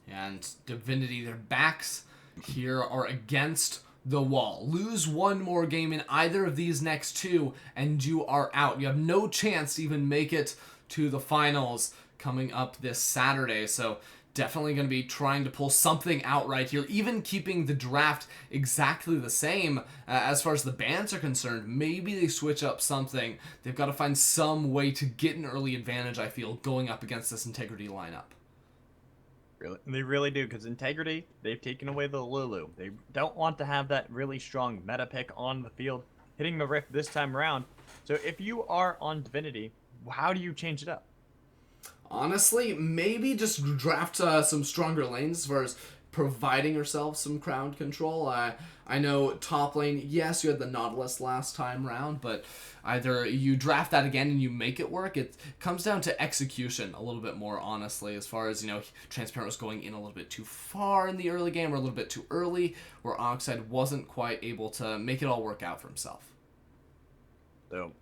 And Divinity, their backs here are against the wall. Lose one more game in either of these next two and you are out. You have no chance to even make it to the finals coming up this Saturday. So definitely going to be trying to pull something out right here, even keeping the draft exactly the same as far as the bans are concerned. Maybe they switch up something. They've got to find some way to get an early advantage, I feel, going up against this Integrity lineup. They really do, because Integrity, they've taken away the Lulu. They don't want to have that really strong meta pick on the field hitting the Rift this time around. So if you are on Divinity, how do you change it up? Honestly, maybe just draft some stronger lanes as far as providing yourself some crowd control. I know top lane, yes, you had the Nautilus last time round, but either you draft that again and you make it work. It comes down to execution a little bit more, honestly, as far as, you know, Transparent was going in a little bit too far in the early game or a little bit too early, where Oxide wasn't quite able to make it all work out for himself. So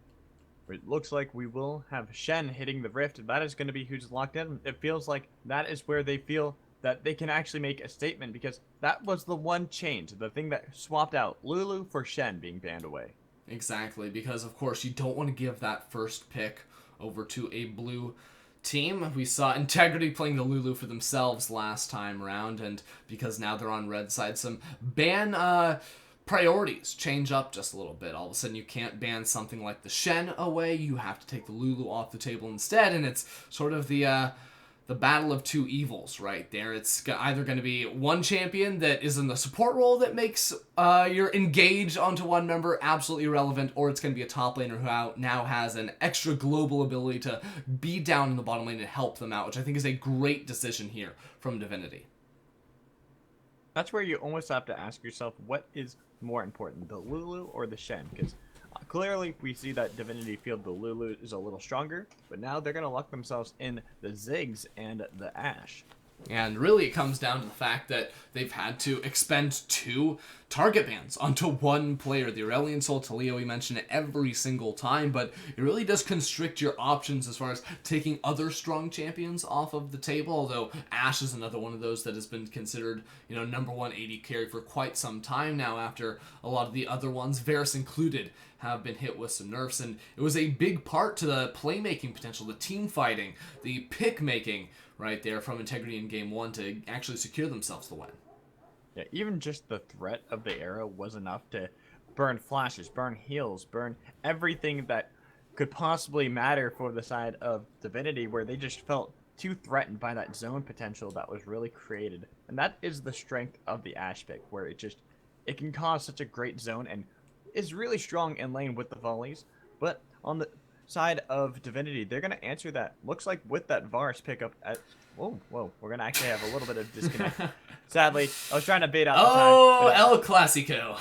it looks like we will have Shen hitting the Rift. That is going to be who's locked in. It feels like that is where they feel that they can actually make a statement, because that was the one change, the thing that swapped out Lulu for Shen being banned away. Exactly, because of course you don't want to give that first pick over to a blue team. We saw Integrity playing the Lulu for themselves last time around, and because now they're on red side, some ban priorities change up just a little bit. All of a sudden you can't ban something like the Shen away, you have to take the Lulu off the table instead, and it's sort of the battle of two evils right there. It's either going to be one champion that is in the support role that makes your engage onto one member absolutely irrelevant, or it's going to be a top laner who now has an extra global ability to be down in the bottom lane and help them out, which I think is a great decision here from Divinity. That's where you almost have to ask yourself, what is more important, the Lulu or the Shen? Because clearly we see that Divinity field the Lulu is a little stronger, but now they're going to lock themselves in the Ziggs and the Ashe. And really it comes down to the fact that they've had to expend 2 target bans onto one player. The Aurelian Soul Talia, we mention it every single time, but it really does constrict your options as far as taking other strong champions off of the table, although Ashe is another one of those that has been considered, you know, #1 AD carry for quite some time now, after a lot of the other ones, Varus included, have been hit with some nerfs, and it was a big part to the playmaking potential, the team fighting, the pick making right there from Integrity in game 1 to actually secure themselves the win. Yeah, even just the threat of the arrow was enough to burn flashes, burn heals, burn everything that could possibly matter for the side of Divinity, where they just felt too threatened by that zone potential that was really created. And that is the strength of the Ashe pick, where it can cause such a great zone and is really strong in lane with the volleys. But on the side of Divinity, they're going to answer that, looks like, with that Varus pickup at... Whoa, we're going to actually have a little bit of disconnect. Sadly, I was trying to bait out the time. Oh, El Clasico.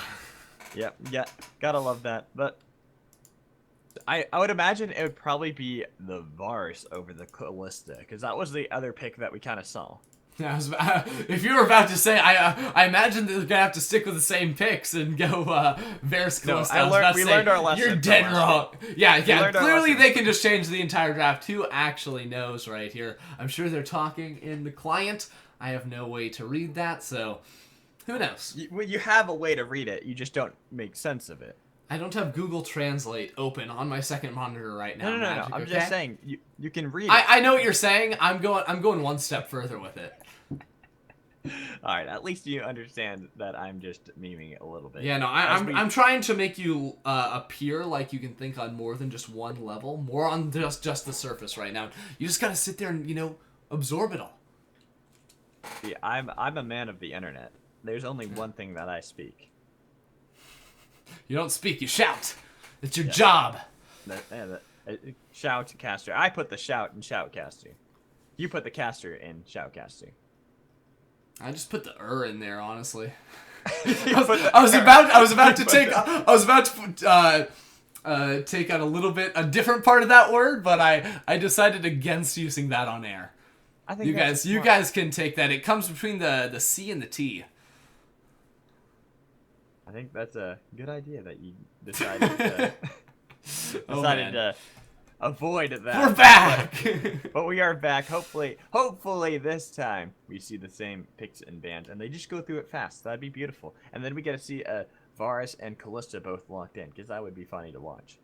Yeah, gotta love that. But I would imagine it would probably be the Varus over the Callista, because that was the other pick that we kind of saw. If you were about to say, I imagine they're gonna have to stick with the same picks and go Varus Callista. No, we learned our lesson. You're dead wrong. Yeah. Clearly they can just change the entire draft. Who actually knows right here? I'm sure they're talking in the client. I have no way to read that, so who knows? You have a way to read it. You just don't make sense of it. I don't have Google Translate open on my second monitor right now. No. I'm just saying you can read it. I know what you're saying. I'm going one step further with it. All right, at least you understand that I'm just memeing it a little bit. Yeah, no, I'm trying to make you appear like you can think on more than just one level, more on just the surface right now. You just gotta sit there and, you know, absorb it all. Yeah, I'm a man of the internet. There's only one thing that I speak. You don't speak, you shout. It's your job. Shout caster. I put the shout in shoutcaster. You put the caster in shoutcaster. I just put the in there, honestly. I was about to take out a different part of that word, but I decided against using that on air. I think You guys can take that. It comes between the C and the T. I think that's a good idea that you decided to avoid that. We're back. But we are back. Hopefully this time we see the same picks and bans, and they just go through it fast. That'd be beautiful. And then we get to see Varus and Callista both locked in, because that would be funny to watch.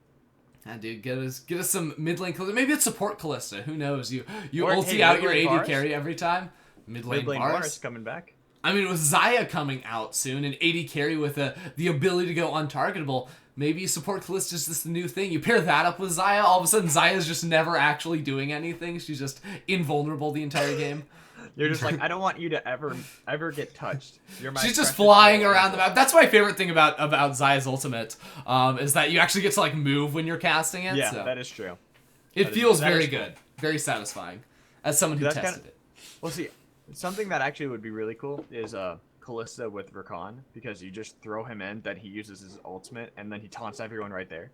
Ah, dude, get us some mid lane Callista. Maybe it's support Callista. Who knows? You Or, ulti hey, out mid your lane AD Varus? carry every time. Mid lane Varus coming back. I mean, with Xayah coming out soon, and AD carry with the ability to go untargetable, maybe support Callista is just the new thing. You pair that up with Xayah, all of a sudden Xayah's just never actually doing anything. She's just invulnerable the entire game. You're just like, I don't want you to ever get touched. You're my She's just precious flying little around the angel. map. That's my favorite thing about Xayah's ultimate, is that you actually get to like move when you're casting it. Yeah, so that is true. it feels that very is cool. good, very satisfying, as someone who That's tested kinda- it. Well, see, something that actually would be really cool is Callista with Rakan, because you just throw him in, then he uses his ultimate, and then he taunts everyone right there.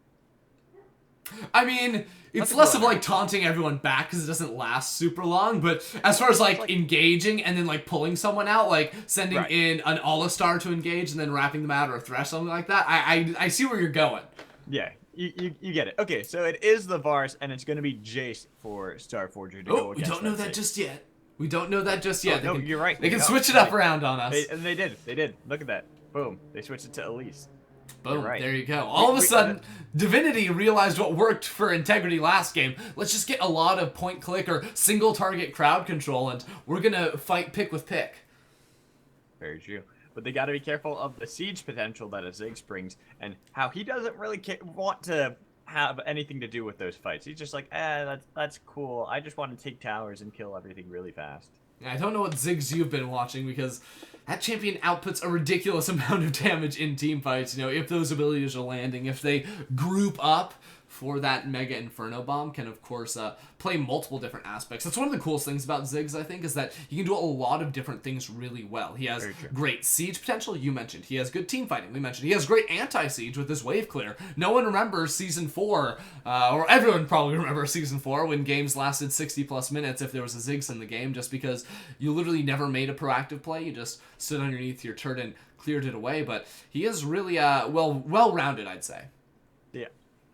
I mean, it's That's less of cool. like taunting everyone back because it doesn't last super long, but as far as like engaging and then like pulling someone out, like sending Right. in an All-Star to engage and then wrapping them out, or a Thresh, something like that, I see where you're going. Yeah, you get it. Okay, so it is the Varus, and it's going to be Jace for Starforger to go Oh, we against don't know that Ziggs. just yet. We don't know that just yet. Oh, no, you're right. They can No, switch it up they- around on us. They did. Look at that. Boom. They switched it to Elise. Boom, You're right. there you go. All of a sudden, Divinity realized what worked for Integrity last game. Let's just get a lot of point-click or single-target crowd control, and we're going to fight pick with pick. Very true. But they got to be careful of the siege potential that a Ziggs brings, and how he doesn't really want to have anything to do with those fights. He's just like, that's cool. I just want to take towers and kill everything really fast. I don't know what Ziggs you've been watching, because that champion outputs a ridiculous amount of damage in team fights. You know, if those abilities are landing, if they group up for that Mega Inferno Bomb, can of course play multiple different aspects. That's one of the coolest things about Ziggs, I think, is that he can do a lot of different things really well. He has great siege potential, you mentioned. He has good team fighting, we mentioned. He has great anti-siege with his wave clear. No one remembers Season 4, or everyone probably remembers Season 4 when games lasted 60 plus minutes if there was a Ziggs in the game, just because you literally never made a proactive play. You just stood underneath your turret and cleared it away. But he is really well-rounded, I'd say. Yeah.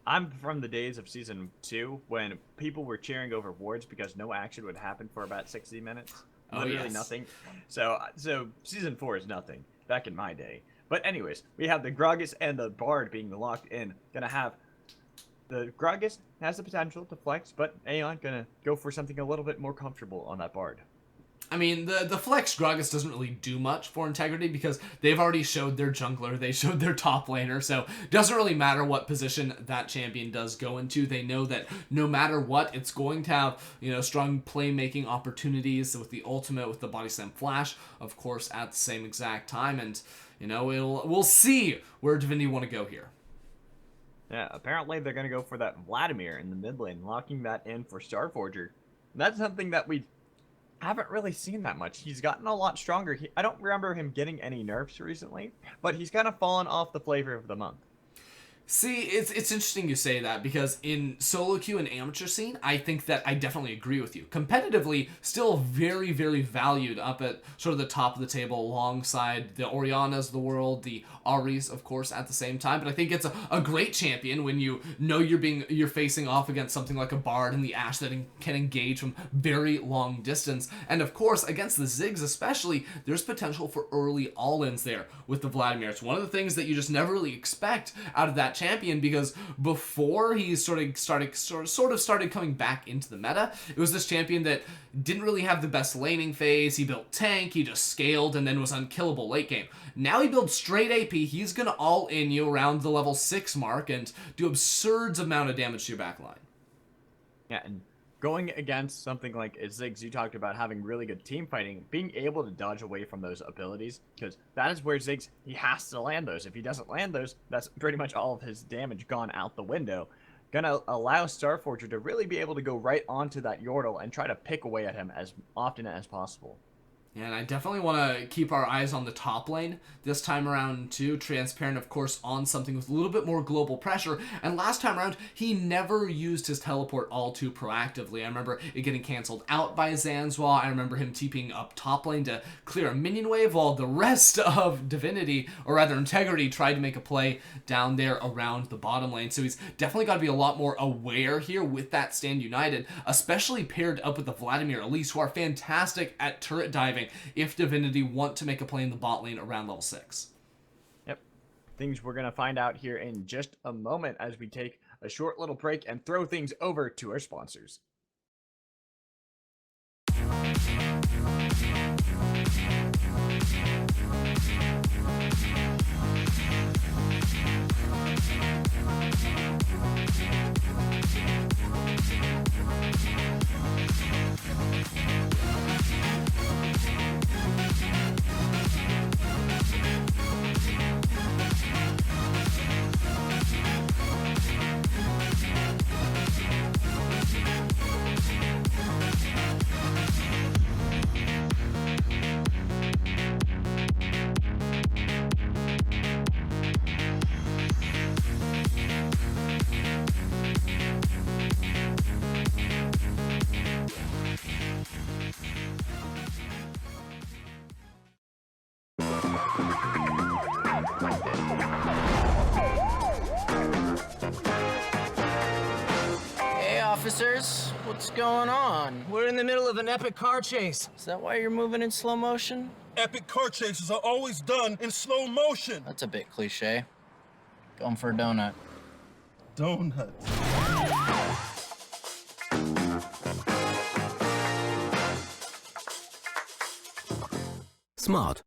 I'm from the days of Season 2 when people were cheering over wards because no action would happen for about 60 minutes. Oh, Literally yes. nothing. So Season 4 is nothing back in my day. But anyways, we have the Gragas and the Bard being locked in. Gonna have the Gragas has the potential to flex, but Aeon gonna go for something a little bit more comfortable on that Bard. I mean, the Flex Gragas doesn't really do much for Integrity because they've already showed their jungler, they showed their top laner, so it doesn't really matter what position that champion does go into. They know that no matter what, it's going to have, you know, strong playmaking opportunities with the ultimate, with the Body Slam Flash, of course, at the same exact time, and, you know, we'll see where Divinity want to go here. Yeah, apparently they're gonna go for that Vladimir in the mid lane, locking that in for Starforger. And that's something that we haven't really seen that much. He's gotten a lot stronger. I don't remember him getting any nerfs recently, but he's kind of fallen off the flavor of the month. See, it's interesting you say that, because in solo queue and amateur scene, I think that I definitely agree with you. Competitively, still very, very valued up at sort of the top of the table alongside the Orianas of the world, the Aries, of course, at the same time. But I think it's a great champion when you know you're facing off against something like a Bard and the Ashe that can engage from very long distance. And of course, against the Ziggs especially, there's potential for early all-ins there with the Vladimir. It's one of the things that you just never really expect out of that champion, because before he sort of started coming back into the meta, it was this champion that didn't really have the best laning phase. He built tank, he just scaled, and then was unkillable late game. Now he builds straight AP. He's gonna all in you around the level 6 mark and do absurd amount of damage to your backline. Yeah, and going against something like Ziggs, you talked about having really good team fighting, being able to dodge away from those abilities, because that is where Ziggs, he has to land those. If he doesn't land those, that's pretty much all of his damage gone out the window. Gonna allow Starforger to really be able to go right onto that Yordle and try to pick away at him as often as possible. And I definitely want to keep our eyes on the top lane this time around too. Transparent, of course, on something with a little bit more global pressure. And last time around, he never used his teleport all too proactively. I remember it getting canceled out by Zanzwa. I remember him TPing up top lane to clear a minion wave while the rest of Divinity, or rather Integrity, tried to make a play down there around the bottom lane. So he's definitely got to be a lot more aware here with that Stand United, especially paired up with the Vladimir Elise, who are fantastic at turret diving if Divinity want to make a play in the bot lane around level 6. Yep. Things we're going to find out here in just a moment as we take a short little break and throw things over to our sponsors. Hey, officers, what's going on? We're in the middle of an epic car chase. Is that why you're moving in slow motion? Epic car chases are always done in slow motion. That's a bit cliche. Going for a donut. Donut. Smart.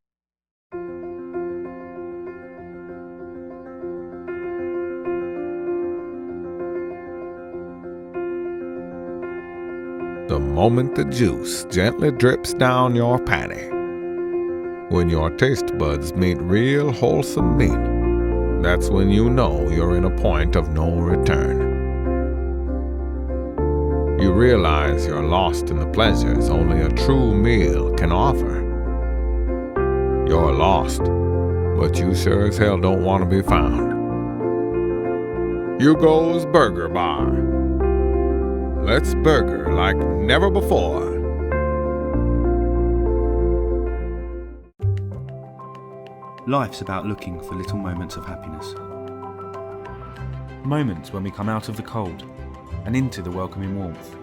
The moment the juice gently drips down your patty. When your taste buds meet real wholesome meat, that's when you know you're in a point of no return. You realize you're lost in the pleasures only a true meal can offer. You're lost, but you sure as hell don't want to be found. Hugo's Burger Bar. Let's burger like never before. Life's about looking for little moments of happiness. Moments when we come out of the cold and into the welcoming warmth.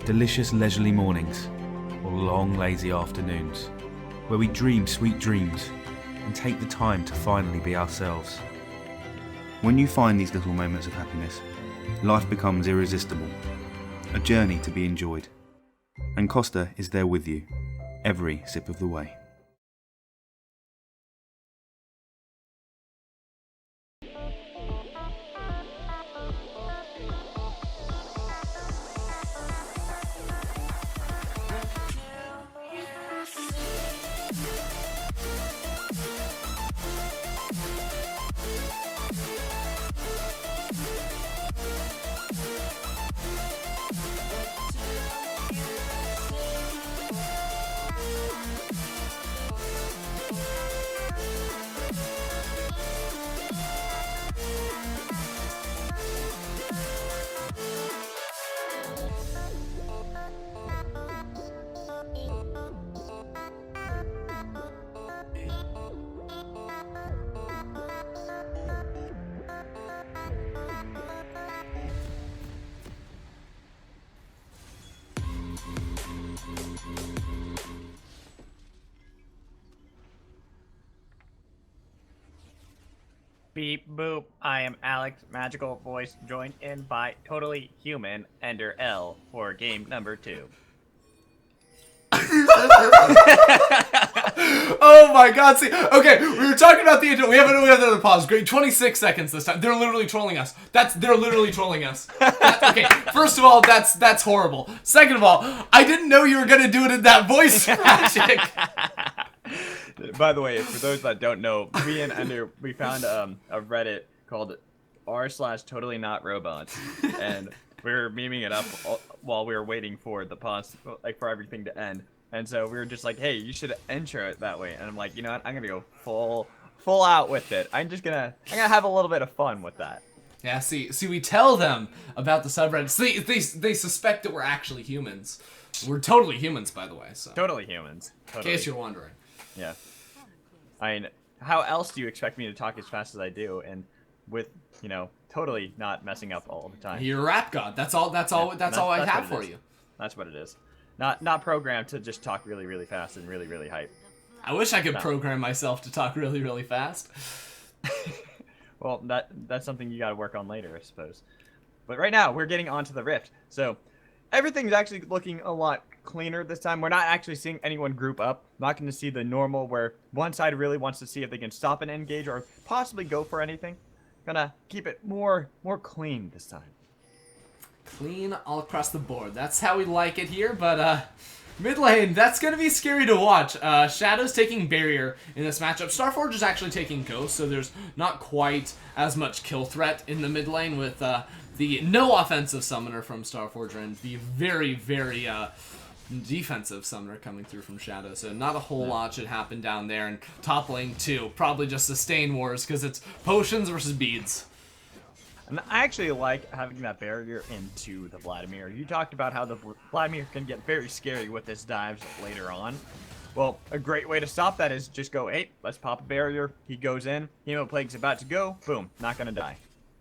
Delicious leisurely mornings or long lazy afternoons where we dream sweet dreams and take the time to finally be ourselves. When you find these little moments of happiness, life becomes irresistible, a journey to be enjoyed. And Costa is there with you, every sip of the way. Beep boop. I am Alex, magical voice, joined in by totally human Ender L for game number 2. Oh my god, see, okay, we were talking about the intro, we have another pause, great, 26 seconds this time, they're literally trolling us, they're literally trolling us. Okay, first of all, that's horrible. Second of all, I didn't know you were gonna do it in that voice magic. By the way, for those that don't know, me and Ender, we found a Reddit called r/totally not robots, and we were memeing it up while we were waiting for the pause, like for everything to end. And so we were just like, hey, you should enter it that way. And I'm like, you know what? I'm gonna go full out with it. I'm gonna have a little bit of fun with that. Yeah, see, we tell them about the subreddits. They suspect that we're actually humans. We're totally humans, by the way. So Totally humans. Totally. in case you're wondering. Yeah. I mean, how else do you expect me to talk as fast as I do, and with, you know, totally not messing up all the time? You're a rap god. That's all I have for you. That's what it is. Not programmed to just talk really, really fast and really, really hype. I wish I could program myself to talk really, really fast. Well, that's something you got to work on later, I suppose. But right now, we're getting onto the Rift. So everything's actually looking a lot cleaner this time. We're not actually seeing anyone group up. Not going to see the normal where one side really wants to see if they can stop and engage or possibly go for anything. Gonna keep it more clean this time. Clean all across the board. That's how we like it here, but mid lane, that's going to be scary to watch. Shadow's taking Barrier in this matchup. Starforge is actually taking Ghost, so there's not quite as much kill threat in the mid lane with the no offensive summoner from Starforge and the very, very defensive summoner coming through from Shadow. So not a whole lot should happen down there. And top lane, too. Probably just sustain wars because it's potions versus beads. And I actually like having that barrier into the Vladimir. You talked about how the Vladimir can get very scary with his dives later on. Well, a great way to stop that is just go, hey, let's pop a barrier. He goes in, Hemo Plague's about to go, boom, not gonna die.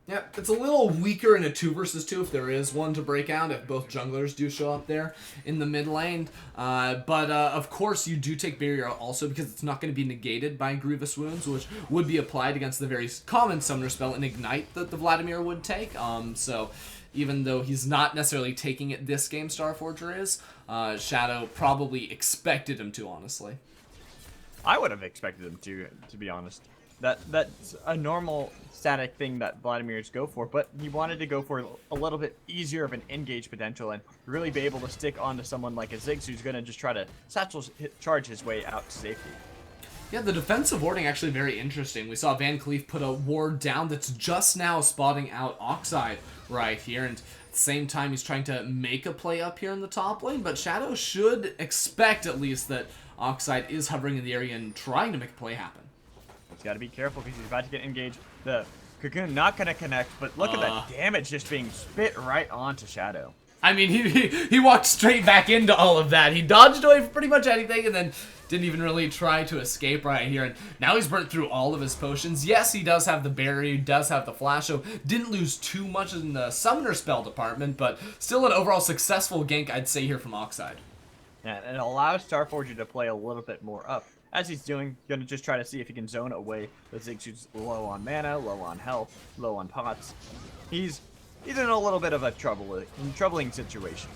Yeah, it's a little weaker in a 2 versus 2 if there is one to break out, if both junglers do show up there in the mid lane. But of course, you do take Barrier out also because it's not going to be negated by Grievous Wounds, which would be applied against the very common Summoner spell and Ignite that the Vladimir would take. So even though he's not necessarily taking it this game, Starforger is, Shadow probably expected him to, honestly. I would have expected him to be honest. That's a normal static thing that Vladimirs go for, but he wanted to go for a little bit easier of an engage potential and really be able to stick onto someone like a Ziggs who's going to just try to satchel charge his way out to safety. Yeah, the defensive warding actually very interesting. We saw Van Cleef put a ward down that's just now spotting out Oxide right here, and at the same time he's trying to make a play up here in the top lane, but Shadow should expect at least that Oxide is hovering in the area and trying to make a play happen. He's got to be careful because he's about to get engaged. The Cocoon not going to connect, but look at that damage just being spit right onto Shadow. I mean, he walked straight back into all of that. He dodged away from pretty much anything and then didn't even really try to escape right here. And now he's burnt through all of his potions. Yes, he does have the barrier, he does have the flash, so didn't lose too much in the summoner spell department, but still an overall successful gank, I'd say, here from Oxide. Yeah, and it allows Starforger to play a little bit more up. As he's doing, going to just try to see if he can zone away the Ziggs who's low on mana, low on health, low on pots. He's in a little bit of a troubling situation.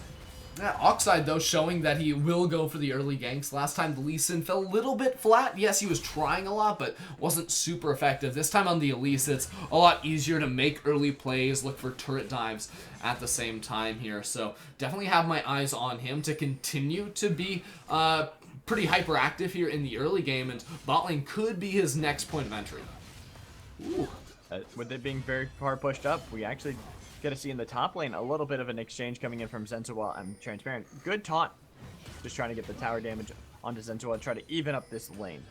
Yeah, Oxide, though, showing that he will go for the early ganks. Last time, the Lee Sin fell a little bit flat. Yes, he was trying a lot, but wasn't super effective. This time on the Elise, it's a lot easier to make early plays, look for turret dives at the same time here. So definitely have my eyes on him to continue to be pretty hyperactive here in the early game, and bot lane could be his next point of entry. Ooh. With it being very far pushed up, we actually get to see in the top lane a little bit of an exchange coming in from Zenzawa and Transparent. Good taunt. Just trying to get the tower damage onto Zenzawa, try to even up this lane.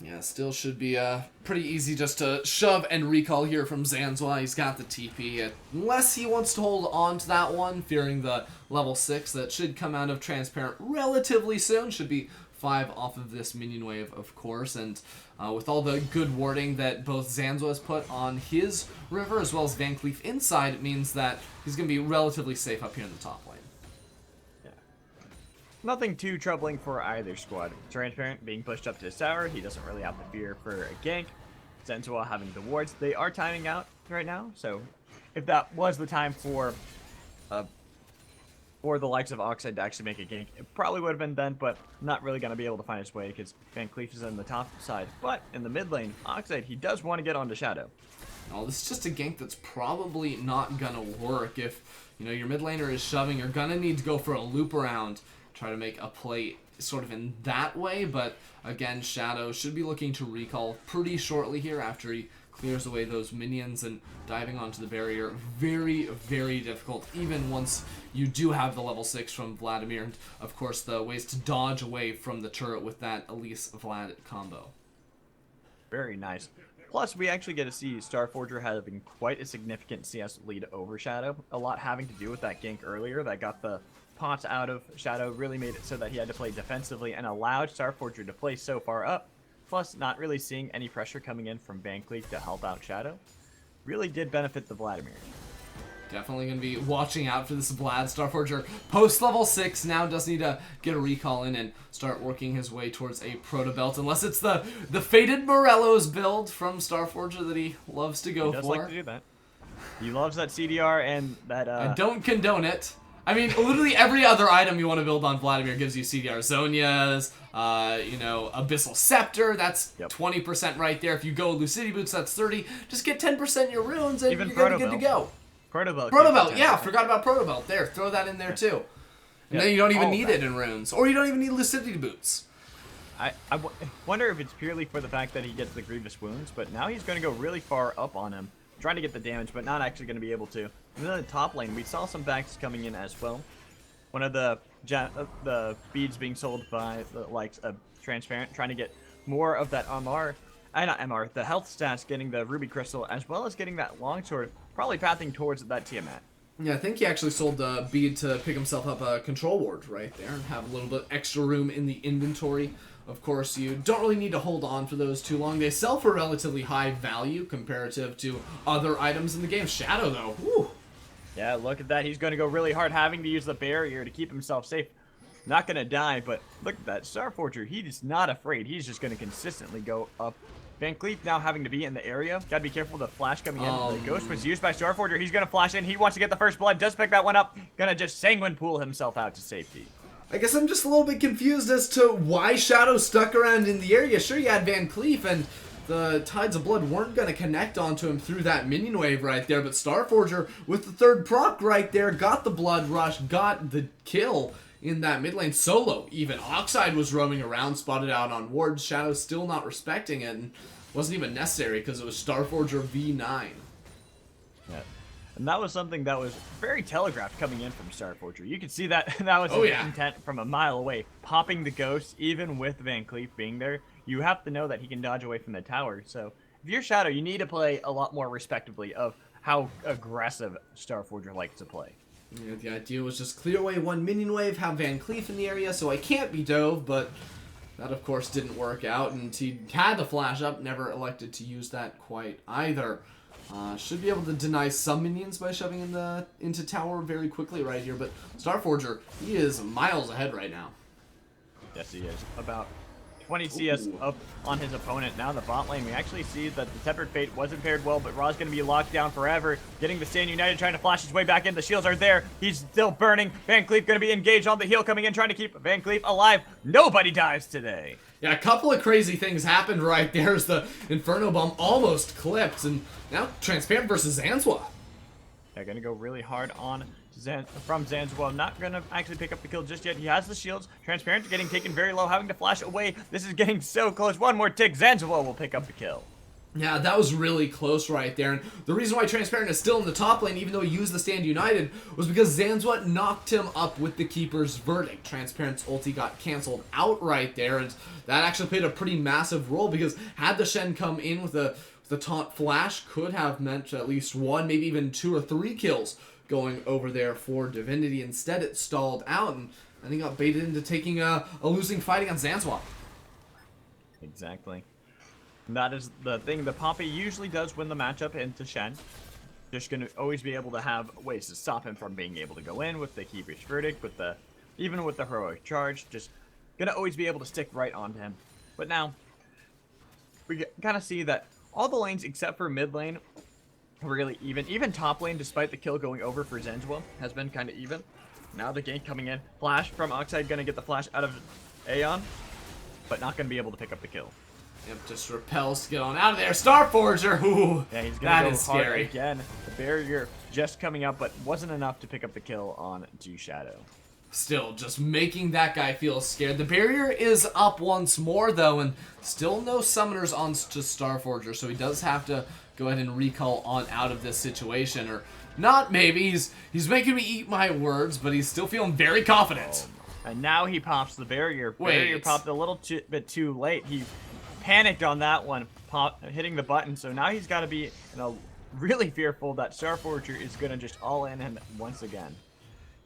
Yeah, still should be pretty easy just to shove and recall here from Zanzwa. He's got the TP, unless he wants to hold on to that one, fearing the level 6 that should come out of Transparent relatively soon. Should be 5 off of this minion wave, of course, and with all the good warding that both Zanzwa has put on his river as well as Van Cleef inside, it means that he's going to be relatively safe up here in the top lane. Nothing too troubling for either squad. Transparent being pushed up to his tower, he doesn't really have the fear for a gank. Zenzawa having the wards. They are timing out right now, so if that was the time for the likes of Oxide to actually make a gank, it probably would have been then, but not really going to be able to find his way because Van Cleef is in the top side. But in the mid lane, Oxide, he does want to get onto Shadow. Oh, this is just a gank that's probably not going to work. If, you know, your mid laner is shoving, you're going to need to go for a loop around, try to make a play sort of in that way, but again, Shadow should be looking to recall pretty shortly here after he clears away those minions, and diving onto the barrier, very, very difficult, even once you do have the level 6 from Vladimir, and of course the ways to dodge away from the turret with that Elise-Vlad combo. Very nice. Plus, we actually get to see Starforger having quite a significant CS lead over Shadow, a lot having to do with that gank earlier that got the pots out of Shadow, really made it so that he had to play defensively and allowed Starforger to play so far up. Plus, not really seeing any pressure coming in from Van Cleef to help out Shadow really did benefit the Vladimir. Definitely going to be watching out for this Vlad. Starforger, post-level 6, now does need to get a recall in and start working his way towards a proto belt, unless it's the faded Morello's build from Starforger that he loves to go for. He does like to do that. He loves that CDR and that... I don't condone it. I mean, literally every other item you want to build on Vladimir gives you CDR Zonias, you know, Abyssal Scepter, that's 20% right there. If you go Lucidity Boots, that's 30. Just get 10% your runes and even you're good to go. Protobelt, yeah, forgot about Protobelt. There, throw that in there too. And then you don't even need it in runes. Or you don't even need Lucidity Boots. I wonder if it's purely for the fact that he gets the Grievous Wounds, but now he's going to go really far up on him, trying to get the damage, but not actually going to be able to. And then in the top lane, we saw some backs coming in as well. One of the beads being sold by the likes of Transparent, trying to get more of that MR, not MR, the health stats, getting the Ruby Crystal, as well as getting that longsword, probably pathing towards that Tiamat. Yeah, I think he actually sold the bead to pick himself up a control ward right there and have a little bit extra room in the inventory. Of course, you don't really need to hold on for those too long. They sell for relatively high value comparative to other items in the game. Shadow, though, whew. Yeah, look at that. He's going to go really hard, having to use the barrier to keep himself safe. Not going to die, but look at that. Starforger, he is not afraid. He's just going to consistently go up. Van Cleef now having to be in the area. Got to be careful of the flash coming in. The Ghost was used by Starforger. He's going to flash in. He wants to get the first blood. Does pick that one up. Going to just Sanguine Pool himself out to safety. I guess I'm just a little bit confused as to why Shadow stuck around in the area. Sure, you had Van Cleef, and the Tides of Blood weren't going to connect onto him through that minion wave right there, but Starforger, with the third proc right there, got the Blood Rush, got the kill in that mid lane solo. Even Oxide was roaming around, spotted out on wards. Shadow still not respecting it, and wasn't even necessary because it was Starforger V9. Yeah. And that was something that was very telegraphed coming in from Starforger. You could see that that was his intent from a mile away. Popping the Ghost, even with Van Cleef being there, you have to know that he can dodge away from the tower. So if you're Shadow, you need to play a lot more respectively of how aggressive Starforger likes to play. Yeah, the idea was just clear away one minion wave, have Van Cleef in the area, so I can't be dove, but that of course didn't work out, and he had the flash up, never elected to use that quite either. Should be able to deny some minions by shoving into tower very quickly right here, but Starforger, he is miles ahead right now. Yes, he is. About 20 CS up on his opponent. Now in the bot lane, we actually see that the Tempered Fate wasn't paired well, but Ra's going to be locked down forever. Getting the Stand United, trying to flash his way back in. The shields are there. He's still burning. Van Cleef going to be engaged on the heal coming in, trying to keep Van Cleef alive. Nobody dies today. Yeah, a couple of crazy things happened right there as the Inferno Bomb almost clipped, and now Transparent versus Zanzua. They're going to go really hard on from Zanzua. Not going to actually pick up the kill just yet. He has the shields. Transparent getting taken very low, having to flash away. This is getting so close. One more tick. Zanzua will pick up the kill. Yeah, that was really close right there. And the reason why Transparent is still in the top lane, even though he used the Stand United, was because Zanzua knocked him up with the Keeper's Verdict. Transparent's ulti got canceled out right there, and that actually played a pretty massive role, because had the Shen come in with the taunt flash, could have meant at least one, maybe even 2 or 3 kills going over there for Divinity. Instead, it stalled out, and he got baited into taking a losing fight against Zanzua. Exactly. And that is the thing. The Poppy usually does win the matchup into Shen. Just going to always be able to have ways to stop him from being able to go in with the Keeper's Verdict, even with the Heroic Charge. Just going to always be able to stick right onto him. But now, we kind of see that all the lanes except for mid lane are really even. Even top lane, despite the kill going over for Zanzua, has been kind of even. Now the gank coming in. Flash from Oxide, going to get the flash out of Aeon, but not going to be able to pick up the kill. Yep, just repels to get on out of there. Starforger, ooh, yeah, he's that gonna go is hard scary. Again, the barrier just coming up, but wasn't enough to pick up the kill on G Shadow. Still, just making that guy feel scared. The barrier is up once more, though, and still no summoners on to Starforger, so he does have to go ahead and recall on out of this situation. Or not, maybe. He's making me eat my words, but he's still feeling very confident. And now he pops the barrier. Barrier Wait. popped a little bit too late. He panicked on that one, hitting the button, so now he's got to be really fearful that Starforger is going to just all in him once again.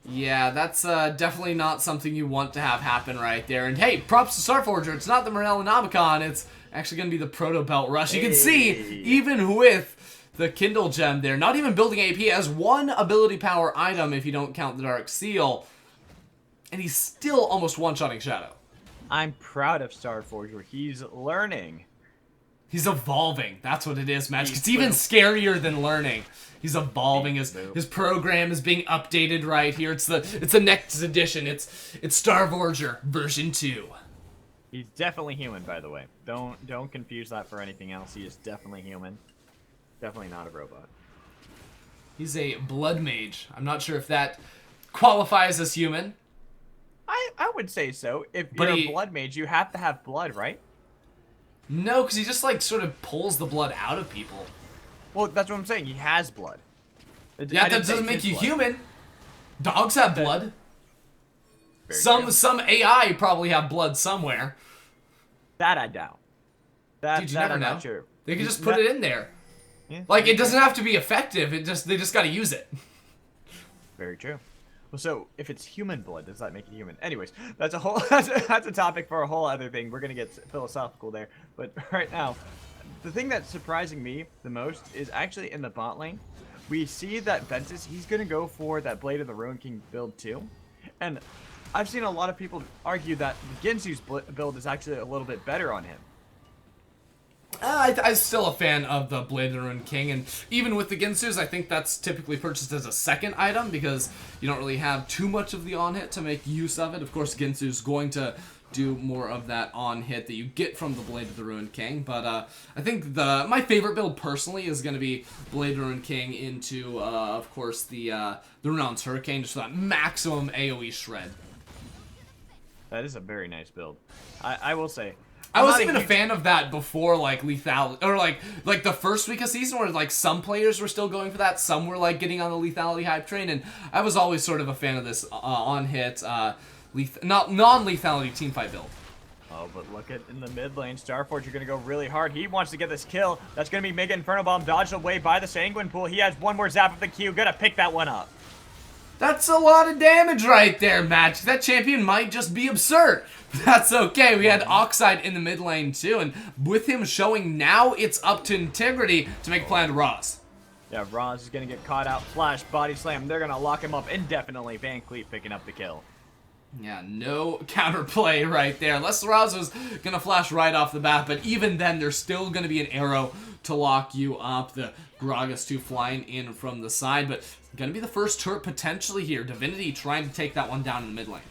Yeah, that's definitely not something you want to have happen right there. And hey, props to Starforger. It's not the Morellonomicon. It's actually going to be the Proto Belt Rush. You can see, even with the Kindle Gem there, not even building AP, as one ability power item if you don't count the Dark Seal. And he's still almost one-shotting Shadow. I'm proud of Starforger. He's learning. He's evolving. That's what it is, Magic. It's even scarier than learning. He's evolving. His program is being updated right here. It's the next edition. It's Starforger version 2. He's definitely human, by the way. Don't confuse that for anything else. He is definitely human. Definitely not a robot. He's a blood mage. I'm not sure if that qualifies as human. I would say so. If you're a blood mage, you have to have blood, right? No, because he just like sort of pulls the blood out of people. Well, that's what I'm saying. He has blood. Yeah, that doesn't make you human. Dogs have blood. Some AI probably have blood somewhere. That I doubt. Dude, you never I'm know. not sure. They can just put it in there. Yeah, like, it doesn't have to be effective. They just got to use it. Very true. Well, so if it's human blood, does that make it human? Anyways, that's a whole that's a topic for a whole other thing. We're gonna get philosophical there. But right now, the thing that's surprising me the most is actually in the bot lane. We see that Ventus, he's gonna go for that Blade of the Ruin King build too, and I've seen a lot of people argue that Ginsu's build is actually a little bit better on him. I'm still a fan of the Blade of the Ruin King, and even with the Ginsus, I think that's typically purchased as a second item because you don't really have too much of the on-hit to make use of it. Of course, Ginsu's going to do more of that on-hit that you get from the Blade of the Ruin King, but I think my favorite build personally is going to be Blade of the Ruin King into, of course, the Renown's Hurricane, just for that maximum AoE shred. That is a very nice build. I will say. I wasn't even a fan of that before, like, lethality, or like the first week of season where, like, some players were still going for that, some were, like, getting on the lethality hype train, and I was always sort of a fan of this on-hit, non-lethality teamfight build. Oh, but look at in the mid lane, Starforger gonna go really hard. He wants to get this kill. That's gonna be Mega Inferno Bomb dodged away by the Sanguine Pool. He has one more zap of the Q, gonna pick that one up. That's a lot of damage right there, Magic. That champion might just be absurd. That's okay. We had Oxide in the mid lane too, and with him showing now it's up to Integrity to make a plan to Roz. Yeah, Roz is gonna get caught out. Flash, body slam. They're gonna lock him up indefinitely. Van Cleef picking up the kill. Yeah, no counterplay right there. Unless Roz was gonna flash right off the bat, but even then, there's still gonna be an arrow to lock you up. The Gragas 2 flying in from the side, but gonna be the first turret potentially here. Divinity trying to take that one down in the mid lane.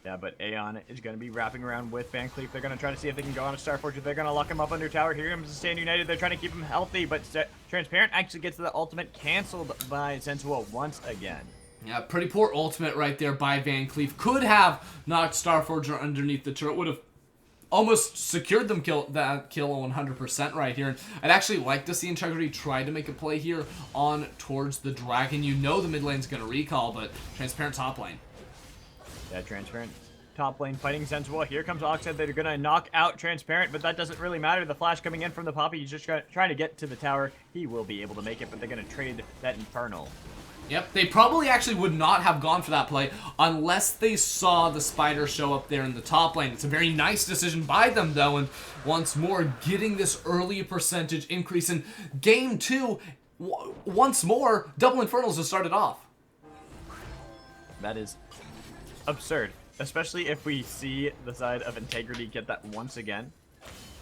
Yeah, but Aeon is going to be wrapping around with Van Cleef. They're going to try to see if they can go on a Starforger. They're going to lock him up under tower. Here comes the Stand United. They're trying to keep him healthy, but Transparent actually gets the ultimate canceled by Sensual once again. Yeah, pretty poor ultimate right there by Van Cleef. Could have knocked Starforger underneath the turret. Would have almost secured them that kill 100% right here. And I'd actually like to see Integrity try to make a play here on towards the Dragon. You know the mid lane's going to recall, but Transparent top lane. Yeah, Transparent top lane fighting Sensual. Here comes Oxide. They're going to knock out Transparent, but that doesn't really matter. The flash coming in from the Poppy. He's just trying to get to the tower. He will be able to make it, but they're going to trade that Infernal. Yep, they probably actually would not have gone for that play unless they saw the Spider show up there in the top lane. It's a very nice decision by them, though, and once more getting this early percentage increase in Game 2. Once more, double Infernals to start it off. That is absurd, especially if we see the side of Integrity get that once again.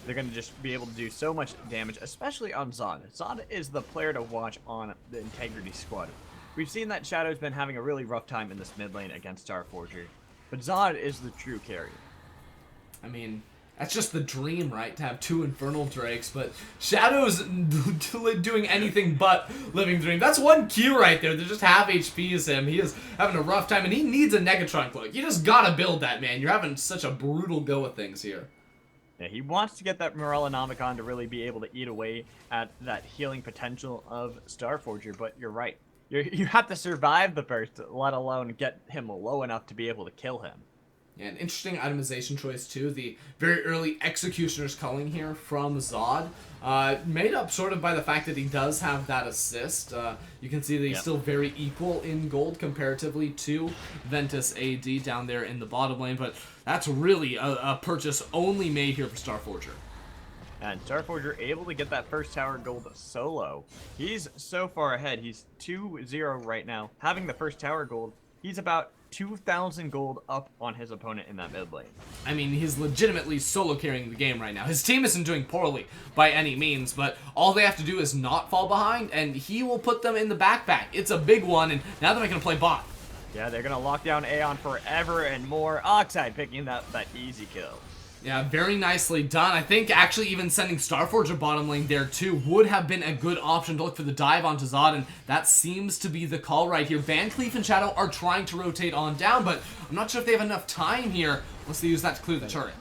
They're going to just be able to do so much damage, especially on Zod. Zod is the player to watch on the Integrity squad. We've seen that Shadow's been having a really rough time in this mid lane against Starforger, but Zod is the true carry. I mean, That's just the dream, right? To have 2 Infernal Drakes, but Shadow's doing anything but living the dream. That's 1 Q right there. They're just half HP as him. He is having a rough time, and he needs a Negatron Cloak. You just gotta build that, man. You're having such a brutal go with things here. Yeah, he wants to get that Morellonomicon to really be able to eat away at that healing potential of Starforger, but you're right. You have to survive the burst, let alone get him low enough to be able to kill him. Yeah, an interesting itemization choice too. The very early Executioner's Culling here from Zod, made up sort of by the fact that he does have that assist. You can see that he's still very equal in gold comparatively to Ventus AD down there in the bottom lane, but that's really a purchase only made here for Starforger. And Starforger able to get that first tower gold solo. He's so far ahead. He's 2-0 right now. Having the first tower gold, he's about 2,000 gold up on his opponent in that mid lane. I mean, he's legitimately solo carrying the game right now. His team isn't doing poorly by any means, but all they have to do is not fall behind, and he will put them in the backpack. It's a big one, and now they're going to play bot. Yeah, they're going to lock down Aeon forever and more. Oxide picking that easy kill. Yeah, very nicely done. I think actually even sending Starforger bottom lane there too would have been a good option to look for the dive onto Zod, and that seems to be the call right here. Van Cleef and Shadow are trying to rotate on down, but I'm not sure if they have enough time here unless they use that to clear the turret.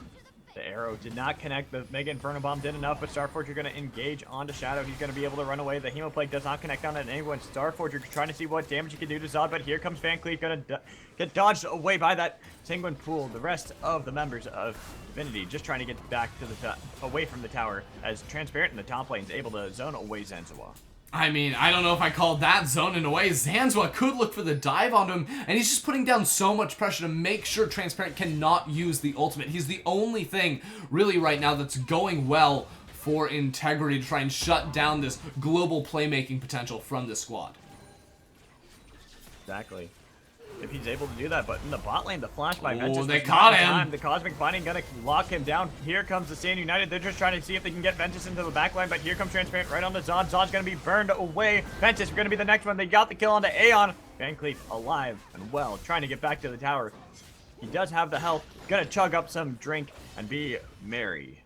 The arrow did not connect. The Mega Inferno Bomb did enough, but Starforger going to engage onto Shadow. He's going to be able to run away. The Hemoplague does not connect on anyone. Starforger trying to see what damage he can do to Zod, but here comes Van Cleef, going to get dodged away by that Sanguine Pool. The rest of the members of Divinity just trying to get back to the away from the tower, as Transparent in the top lane is able to zone away Zanzawa. I mean, I don't know if I called that zoning away. Zanzawa could look for the dive onto him, and he's just putting down so much pressure to make sure Transparent cannot use the ultimate. He's the only thing, really, right now that's going well for Integrity to try and shut down this global playmaking potential from this squad. Exactly. If he's able to do that, but in the bot lane, the flash by Ventus. Oh, they caught him. The Cosmic Binding gonna lock him down. Here comes the Saiyan United. They're just trying to see if they can get Ventus into the back line, but here comes Transparent right on the Zod. Zod's gonna be burned away. Ventus gonna be the next one. They got the kill onto Aeon. Van Cleef alive and well, trying to get back to the tower. He does have the health. Gonna chug up some drink and be merry.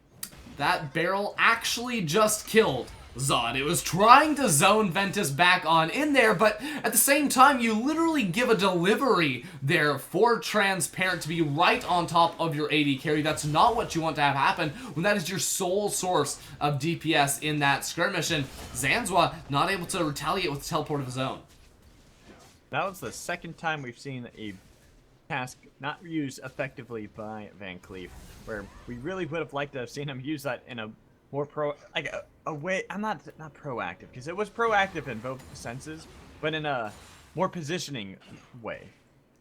That barrel actually just killed Zod. It was trying to zone Ventus back on in there, but at the same time, you literally give a delivery there for Transparent to be right on top of your AD carry. That's not what you want to have happen when that is your sole source of DPS in that skirmish, and Zanzawa not able to retaliate with the teleport of his own. That was the second time we've seen a task not used effectively by Van Cleef, where we really would have liked to have seen him use that in a more a way. I'm not proactive, because it was proactive in both senses, but in a more positioning way.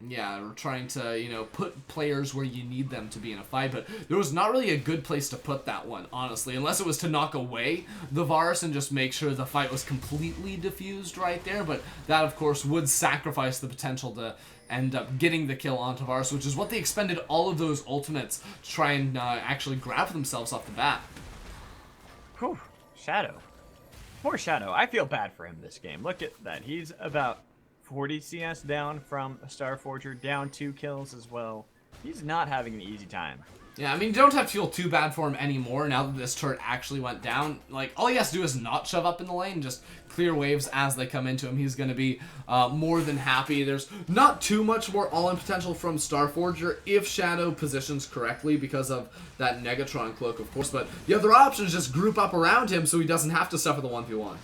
Yeah, we're trying to, you know, put players where you need them to be in a fight, but there was not really a good place to put that one, honestly, unless it was to knock away the Varus and just make sure the fight was completely diffused right there, but that, of course, would sacrifice the potential to end up getting the kill onto Varus, which is what they expended all of those ultimates to try and actually grab for themselves off the bat. Whew, Shadow. Poor Shadow. I feel bad for him this game. Look at that. He's about 40 CS down from Starforger, down 2 kills as well. He's not having an easy time. Yeah, I mean, you don't have to feel too bad for him anymore now that this turret actually went down. Like, all he has to do is not shove up in the lane, just clear waves as they come into him. He's going to be more than happy. There's not too much more all-in potential from Starforger if Shadow positions correctly because of that Negatron cloak, of course. But the other option is just group up around him so he doesn't have to suffer the 1v1.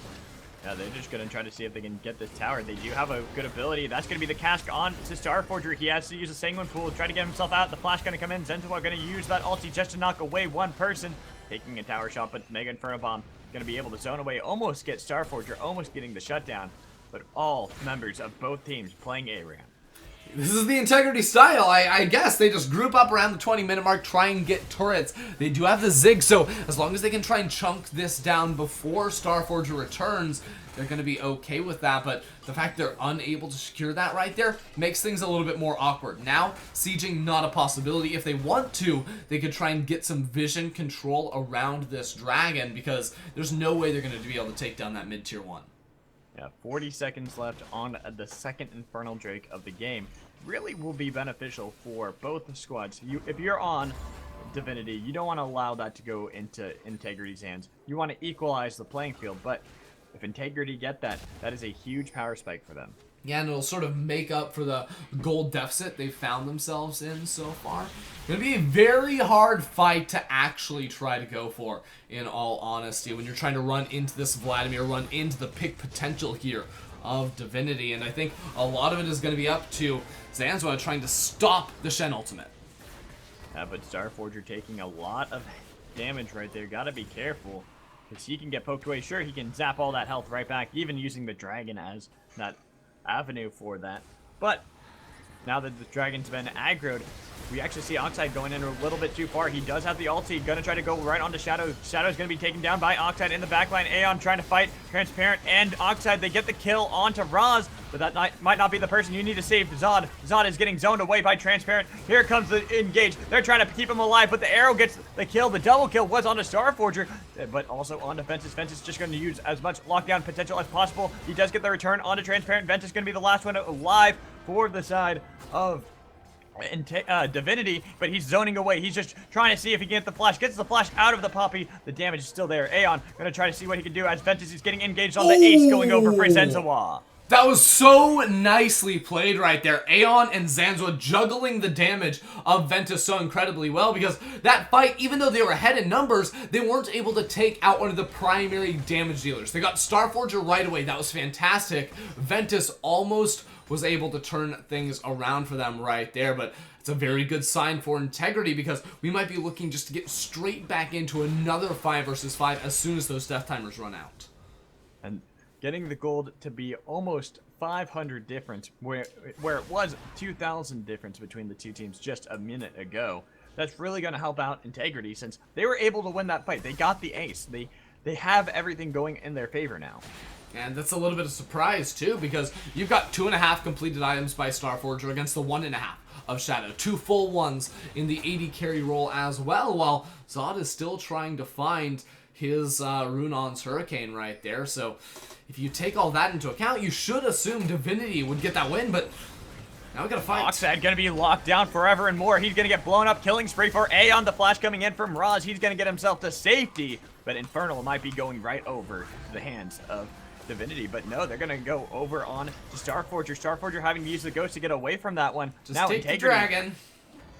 Yeah, they're just going to try to see if they can get this tower. They do have a good ability. That's going to be the cask on to Starforger. He has to use a Sanguine Pool to try to get himself out. The flash going to come in. Zenzawa going to use that ulti just to knock away one person. Taking a tower shot, but Mega Inferno Bomb going to be able to zone away. Almost get Starforger, almost getting the shutdown. But all members of both teams playing ARAM. This is the Integrity style, I guess. They just group up around the 20-minute mark, try and get turrets. They do have the Zig, so as long as they can try and chunk this down before Starforger returns, they're going to be okay with that. But the fact they're unable to secure that right there makes things a little bit more awkward. Now, sieging not a possibility. If they want to, they could try and get some vision control around this dragon, because there's no way they're going to be able to take down that mid-tier 1. Yeah, 40 seconds left on the second Infernal Drake of the game. Really will be beneficial for both the squads. If you're on Divinity. You don't want to allow that to go into Integrity's hands. You want to equalize the playing field, but if Integrity get that, that is a huge power spike for them. Yeah, and it'll sort of make up for the gold deficit they've found themselves in so far. It's going to be a very hard fight to actually try to go for, in all honesty, when you're trying to run into this Vladimir, run into the pick potential here of Divinity. And I think a lot of it is going to be up to Zanzua trying to stop the Shen ultimate. Yeah, but Starforger taking a lot of damage right there. Gotta be careful, because he can get poked away. Sure, he can zap all that health right back, even using the dragon as that avenue for that. But now that the dragon's been aggroed, we actually see Oxide going in a little bit too far. He does have the ulti, gonna try to go right onto Shadow. Shadow's gonna be taken down by Oxide in the backline. Aeon trying to fight Transparent and Oxide. They get the kill onto Raz, but that might not be the person you need to save. Zod. Zod is getting zoned away by Transparent. Here comes the engage. They're trying to keep him alive, but the arrow gets the kill. The double kill was onto Starforger, but also onto Ventus. Ventus just going to use as much lockdown potential as possible. He does get the return onto Transparent. Ventus going to be the last one alive for the side of Divinity, but he's zoning away. He's just trying to see if he can get the flash. Gets the flash out of the Poppy. The damage is still there. Aeon gonna try to see what he can do as Ventus is getting engaged on the ace going over for Zanzawa. That was so nicely played right there. Aeon and Zanzua juggling the damage of Ventus so incredibly well, because that fight, even though they were ahead in numbers, they weren't able to take out one of the primary damage dealers. They got Starforger right away. That was fantastic. Ventus almost was able to turn things around for them right there, but it's a very good sign for Integrity, because we might be looking just to get straight back into another 5 versus 5 as soon as those death timers run out. And getting the gold to be almost 500 difference, where it was 2,000 difference between the two teams just a minute ago, that's really going to help out Integrity, since they were able to win that fight. They got the ace. They have everything going in their favor now. And that's a little bit of surprise, too, because you've got 2.5 completed items by Starforger against the 1.5 of Shadow. 2 full ones in the 80 carry role as well, while Zod is still trying to find his Runon's Hurricane right there. So if you take all that into account, you should assume Divinity would get that win, but now we gotta fight. Oxide gonna be locked down forever and more. He's gonna get blown up. Killing spree for Aeon. The flash coming in from Raz. He's gonna get himself to safety, but Infernal might be going right over to the hands of Divinity, but no, they're gonna go over on to Starforger. Starforger having to use the ghost to get away from that one. Just now take Integrity. the dragon.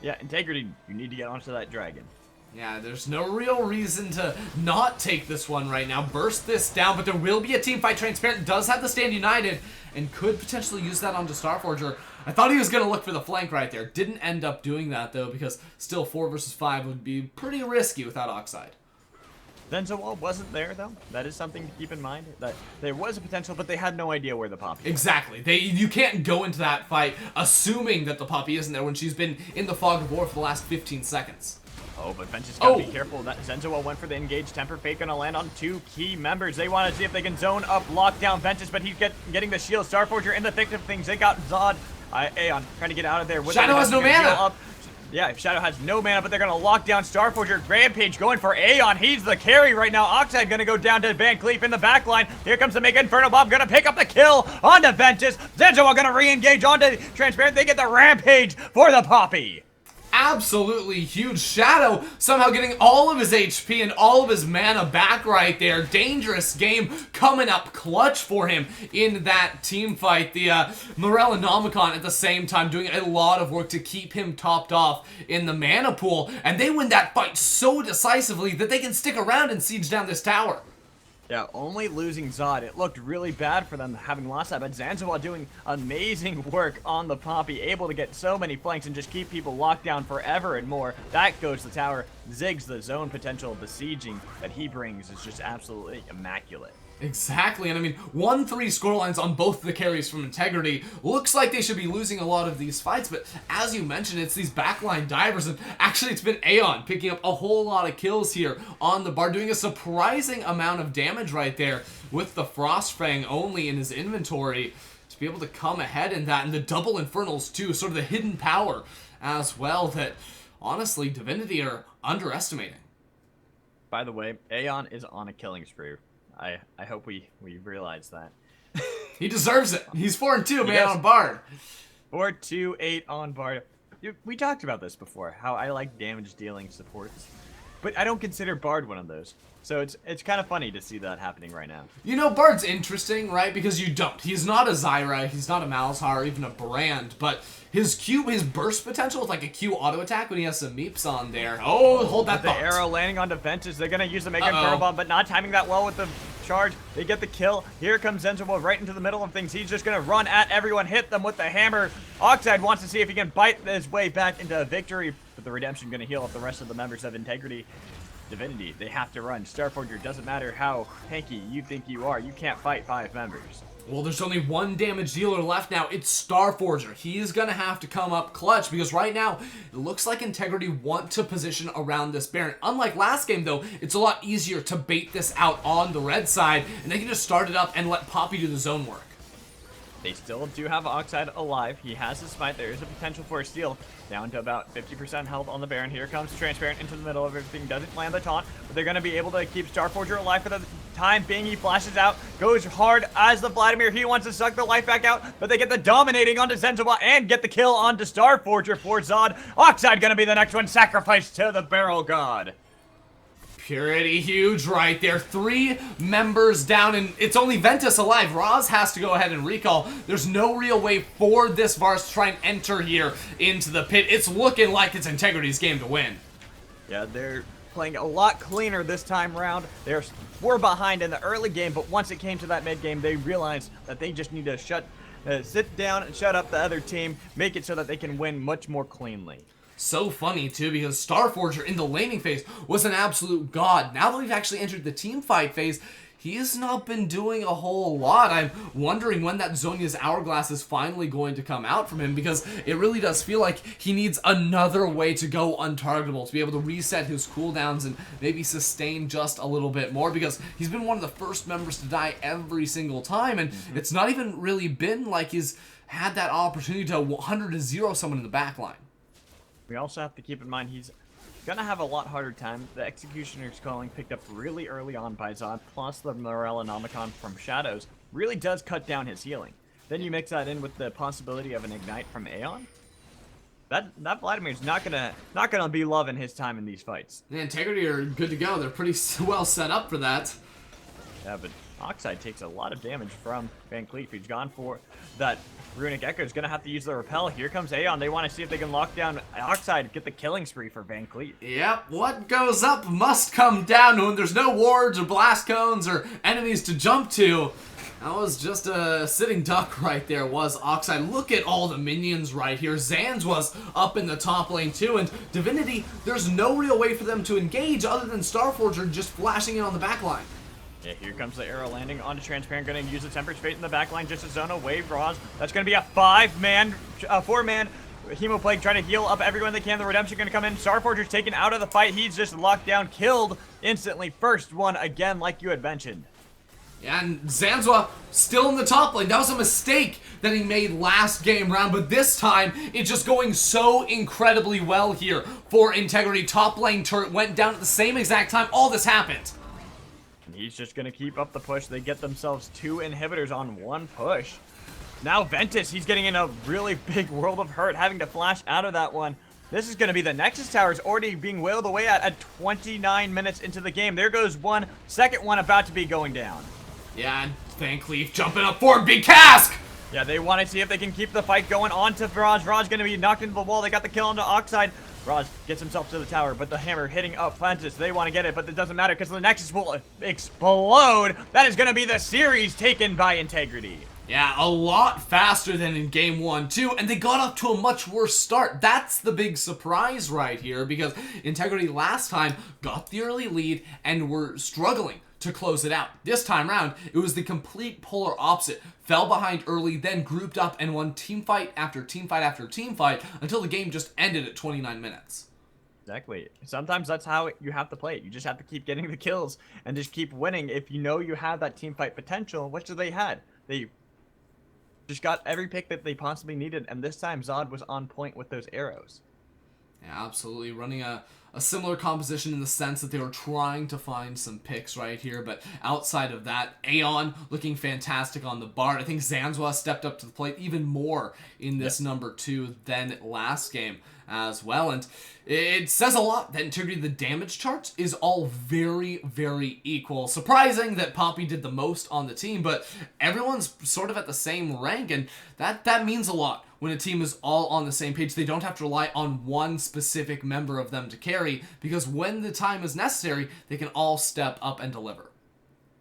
Yeah, Integrity, you need to get onto that dragon. Yeah, there's no real reason to not take this one right now. Burst this down, but there will be a team fight. Transparent does have the stand united and could potentially use that onto Starforger. I thought he was going to look for the flank right there. Didn't end up doing that, though, because still 4 versus 5 would be pretty risky without Oxide. Zanzawa wasn't there, though. That is something to keep in mind. That there was a potential, but they had no idea where the Poppy was. Exactly. You can't go into that fight assuming that the Poppy isn't there when she's been in the fog of war for the last 15 seconds. Oh, but Ventus gotta be careful. That Zanzawa went for the engage. Temper Fake gonna land on 2 key members. They want to see if they can zone up, lock down Ventus, but he's getting the shield. Starforger in the thick of things. They got Zod. Aeon trying to get out of there. Shadow has no mana. Yeah, Shadow has no mana, but they're going to lock down Starforger. Rampage going for Aeon. He's the carry right now. Oxide going to go down to Van Cleef in the back line. Here comes the Mega Inferno Bomb. Going to pick up the kill onto Ventus. Zanzawa going to re-engage onto Transparent. They get the Rampage for the Poppy. Absolutely huge. Shadow somehow getting all of his HP and all of his mana back right there. Dangerous game coming up clutch for him in that team fight. The Morellonomicon at the same time doing a lot of work to keep him topped off in the mana pool. And they win that fight so decisively that they can stick around and siege down this tower. Yeah, only losing Zod. It looked really bad for them having lost that, but Zanzawa doing amazing work on the Poppy, able to get so many flanks and just keep people locked down forever and more. That goes to the tower. Ziggs, the zone potential, the sieging that he brings is just absolutely immaculate. Exactly, and I mean, 1-3 scorelines on both the carries from Integrity. Looks like they should be losing a lot of these fights, but as you mentioned, it's these backline divers, and actually it's been Aeon picking up a whole lot of kills here on the bar, doing a surprising amount of damage right there with the Frostfang only in his inventory to be able to come ahead in that, and the double Infernals too, sort of the hidden power as well that, honestly, Divinity are underestimating. By the way, Aeon is on a killing spree. I hope we realize that. He deserves it. He's 4-2, man, on Bard. 4-2-8 on Bard. we talked about this before, how I like damage dealing supports, but I don't consider Bard one of those. So it's kind of funny to see that happening right now. You know, Bard's interesting, right? Because you don't. He's not a Zyra, he's not a Malzahar, or even a Brand, but his burst potential with like a Q auto attack when he has some meeps on there. Oh, hold that thought. The arrow landing on Ventus. They're gonna use the Mega Inferno Bomb, but not timing that well with the charge. They get the kill. Here comes Zenzawa right into the middle of things. He's just gonna run at everyone, hit them with the hammer. Oxide wants to see if he can bite his way back into a victory, but the Redemption gonna heal up the rest of the members of Integrity. Divinity, they have to run. Starforger, doesn't matter how tanky you think you are, you can't fight 5 members. Well, there's only one damage dealer left now. It's Starforger. He's going to have to come up clutch because right now, it looks like Integrity want to position around this Baron. Unlike last game, though, it's a lot easier to bait this out on the red side, and they can just start it up and let Poppy do the zone work. They still do have Oxide alive. He has his smite. There is a potential for a steal. Down to about 50% health on the Baron. Here comes Transparent into the middle of everything. Doesn't land the taunt, but they're going to be able to keep Starforger alive for the time being. He flashes out, goes hard as the Vladimir. He wants to suck the life back out, but they get the dominating onto Zenzawa and get the kill onto Starforger for Zod. Oxide going to be the next one, sacrificed to the Barrel God. Pretty huge right there. 3 members down, and it's only Ventus alive. Roz has to go ahead and recall. There's no real way for this Vars to try and enter here into the pit. It's looking like it's Integrity's game to win. Yeah, they're playing a lot cleaner this time around. They were behind in the early game, but once it came to that mid game, they realized that they just need to sit down and shut up the other team, make it so that they can win much more cleanly. So funny, too, because Starforger in the laning phase was an absolute god. Now that we've actually entered the team fight phase, he's not been doing a whole lot. I'm wondering when that Zhonya's Hourglass is finally going to come out from him, because it really does feel like he needs another way to go untargetable, to be able to reset his cooldowns and maybe sustain just a little bit more, because he's been one of the first members to die every single time, and it's not even really been like he's had that opportunity to 100-0 someone in the backline. We also have to keep in mind he's going to have a lot harder time. The Executioner's Calling picked up really early on by Zod, plus the Morellonomicon from Shadows really does cut down his healing. Then you mix that in with the possibility of an Ignite from Aeon. That Vladimir's not gonna be loving his time in these fights. The Integrity are good to go. They're pretty well set up for that. Yeah, but Oxide takes a lot of damage from Van Cleef. He's gone for that Runic Echo. Is going to have to use the Repel. Here comes Aeon. They want to see if they can lock down Oxide, get the killing spree for Van Cleef. Yep, what goes up must come down. When there's no wards or blast cones or enemies to jump to, that was just a sitting duck right there, was Oxide. Look at all the minions right here. Zanz was up in the top lane too, and Divinity, there's no real way for them to engage other than Starforger just flashing in on the back line. Yeah, here comes the arrow landing onto Transparent. Going to use the Tempered Fate in the back line just as Zona wave draws. That's going to be a 4-man Hemoplague trying to heal up everyone they can. The Redemption going to come in. Starforger's taken out of the fight. He's just locked down, killed instantly. First one again, like you had mentioned. Yeah, and Zanzwa still in the top lane. That was a mistake that he made last game round, but this time it's just going so incredibly well here for Integrity. Top lane turret went down at the same exact time all this happened. And he's just going to keep up the push. They get themselves 2 inhibitors on 1 push. Now Ventus, he's getting in a really big world of hurt, having to flash out of that one. This is going to be the Nexus Towers already being wailed away at 29 minutes into the game. There goes one. Second one about to be going down. Yeah, and Van Cleef jumping up for Big Cask! Yeah, they want to see if they can keep the fight going on to Raj. Raj going to be knocked into the wall. They got the kill onto Oxide. Raj gets himself to the tower, but the hammer hitting up Ventus. They want to get it, but it doesn't matter because the Nexus will explode. That is going to be the series taken by Integrity. Yeah, a lot faster than in game 1, too, and they got off to a much worse start. That's the big surprise right here, because Integrity last time got the early lead and were struggling to close it out. This time round, it was the complete polar opposite. Fell behind early, then grouped up and won teamfight after teamfight after teamfight until the game just ended at 29 minutes. Exactly. Sometimes that's how you have to play it. You just have to keep getting the kills and just keep winning. If you know you have that teamfight potential, which they had. They just got every pick that they possibly needed, and this time Zod was on point with those arrows. Yeah, absolutely. Running a a similar composition in the sense that they were trying to find some picks right here, but outside of that, Aeon looking fantastic on the Bard. I think Zanzua stepped up to the plate even more in this number 2 than last game as well, and it says a lot that integrity of the damage charts is all very, very equal. Surprising that Poppy did the most on the team, but everyone's sort of at the same rank, and that means a lot when a team is all on the same page. They don't have to rely on one specific member of them to carry, because when the time is necessary, they can all step up and deliver.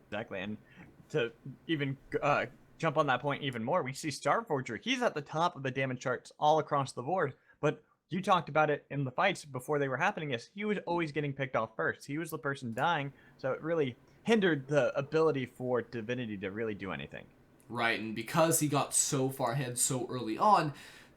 Exactly, and to even jump on that point even more, we see Starforger. He's at the top of the damage charts all across the board, but you talked about it in the fights before they were happening. Yes, he was always getting picked off first. He was the person dying, so it really hindered the ability for Divinity to really do anything. Right, and because he got so far ahead so early on,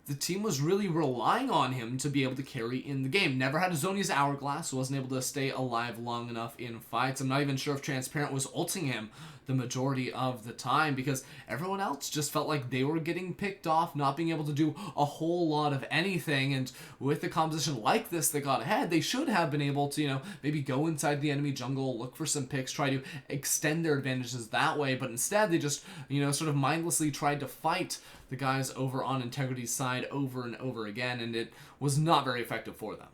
the team was really relying on him to be able to carry in the game. Never had Azonia's Hourglass, so wasn't able to stay alive long enough in fights. I'm not even sure if Transparent was ulting him the majority of the time, because everyone else just felt like they were getting picked off, not being able to do a whole lot of anything. And with a composition like this that got ahead, they should have been able to, maybe go inside the enemy jungle, look for some picks, try to extend their advantages that way. But instead, they just, sort of mindlessly tried to fight the guys over on Integrity's side over and over again, and it was not very effective for them.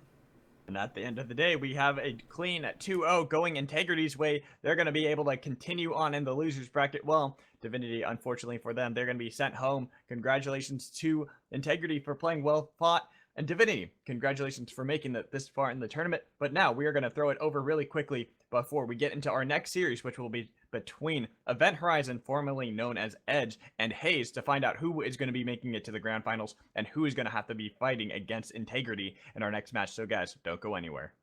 And at the end of the day, we have a clean at 2-0 going Integrity's way. They're going to be able to continue on in the losers bracket. Well, Divinity, unfortunately for them, they're going to be sent home. Congratulations to Integrity for playing well fought. And Divinity, congratulations for making it this far in the tournament. But now we are going to throw it over really quickly before we get into our next series, which will be between Event Horizon, formerly known as Edge, and Haze, to find out who is going to be making it to the grand finals and who is going to have to be fighting against Integrity in our next match. So guys, don't go anywhere.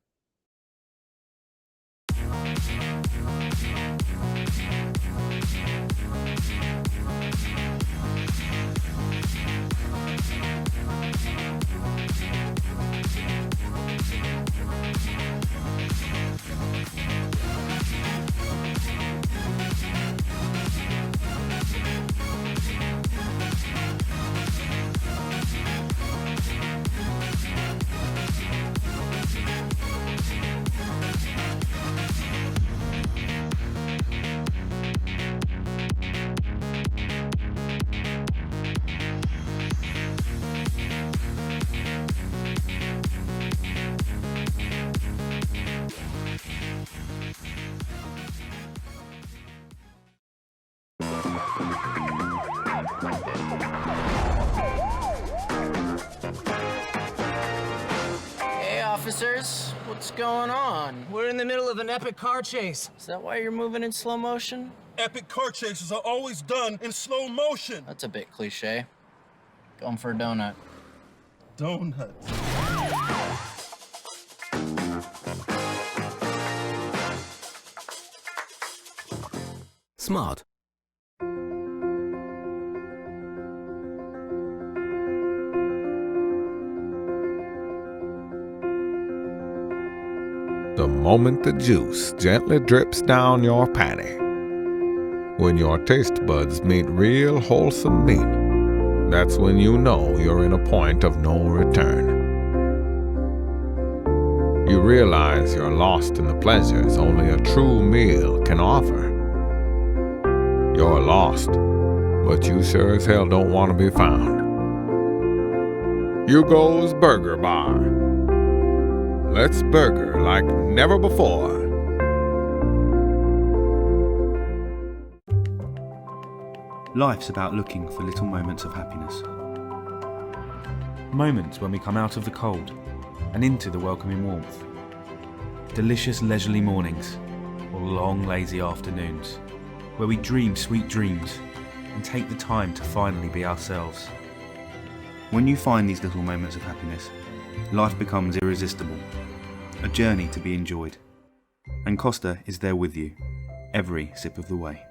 Hey, officers, what's going on? We're in the middle of an epic car chase. Is that why you're moving in slow motion? Epic car chases are always done in slow motion. That's a bit cliche. Going for a donut. Donut. Smart. The moment the juice gently drips down your patty. When your taste buds meet real wholesome meat, that's when you know you're in a point of no return. You realize you're lost in the pleasures only a true meal can offer. You're lost, but you sure as hell don't want to be found. Hugo's Burger Bar. Let's burger like never before. Life's about looking for little moments of happiness. Moments when we come out of the cold and into the welcoming warmth. Delicious leisurely mornings or long lazy afternoons where we dream sweet dreams and take the time to finally be ourselves. When you find these little moments of happiness, life becomes irresistible, a journey to be enjoyed. And Costa is there with you, every sip of the way.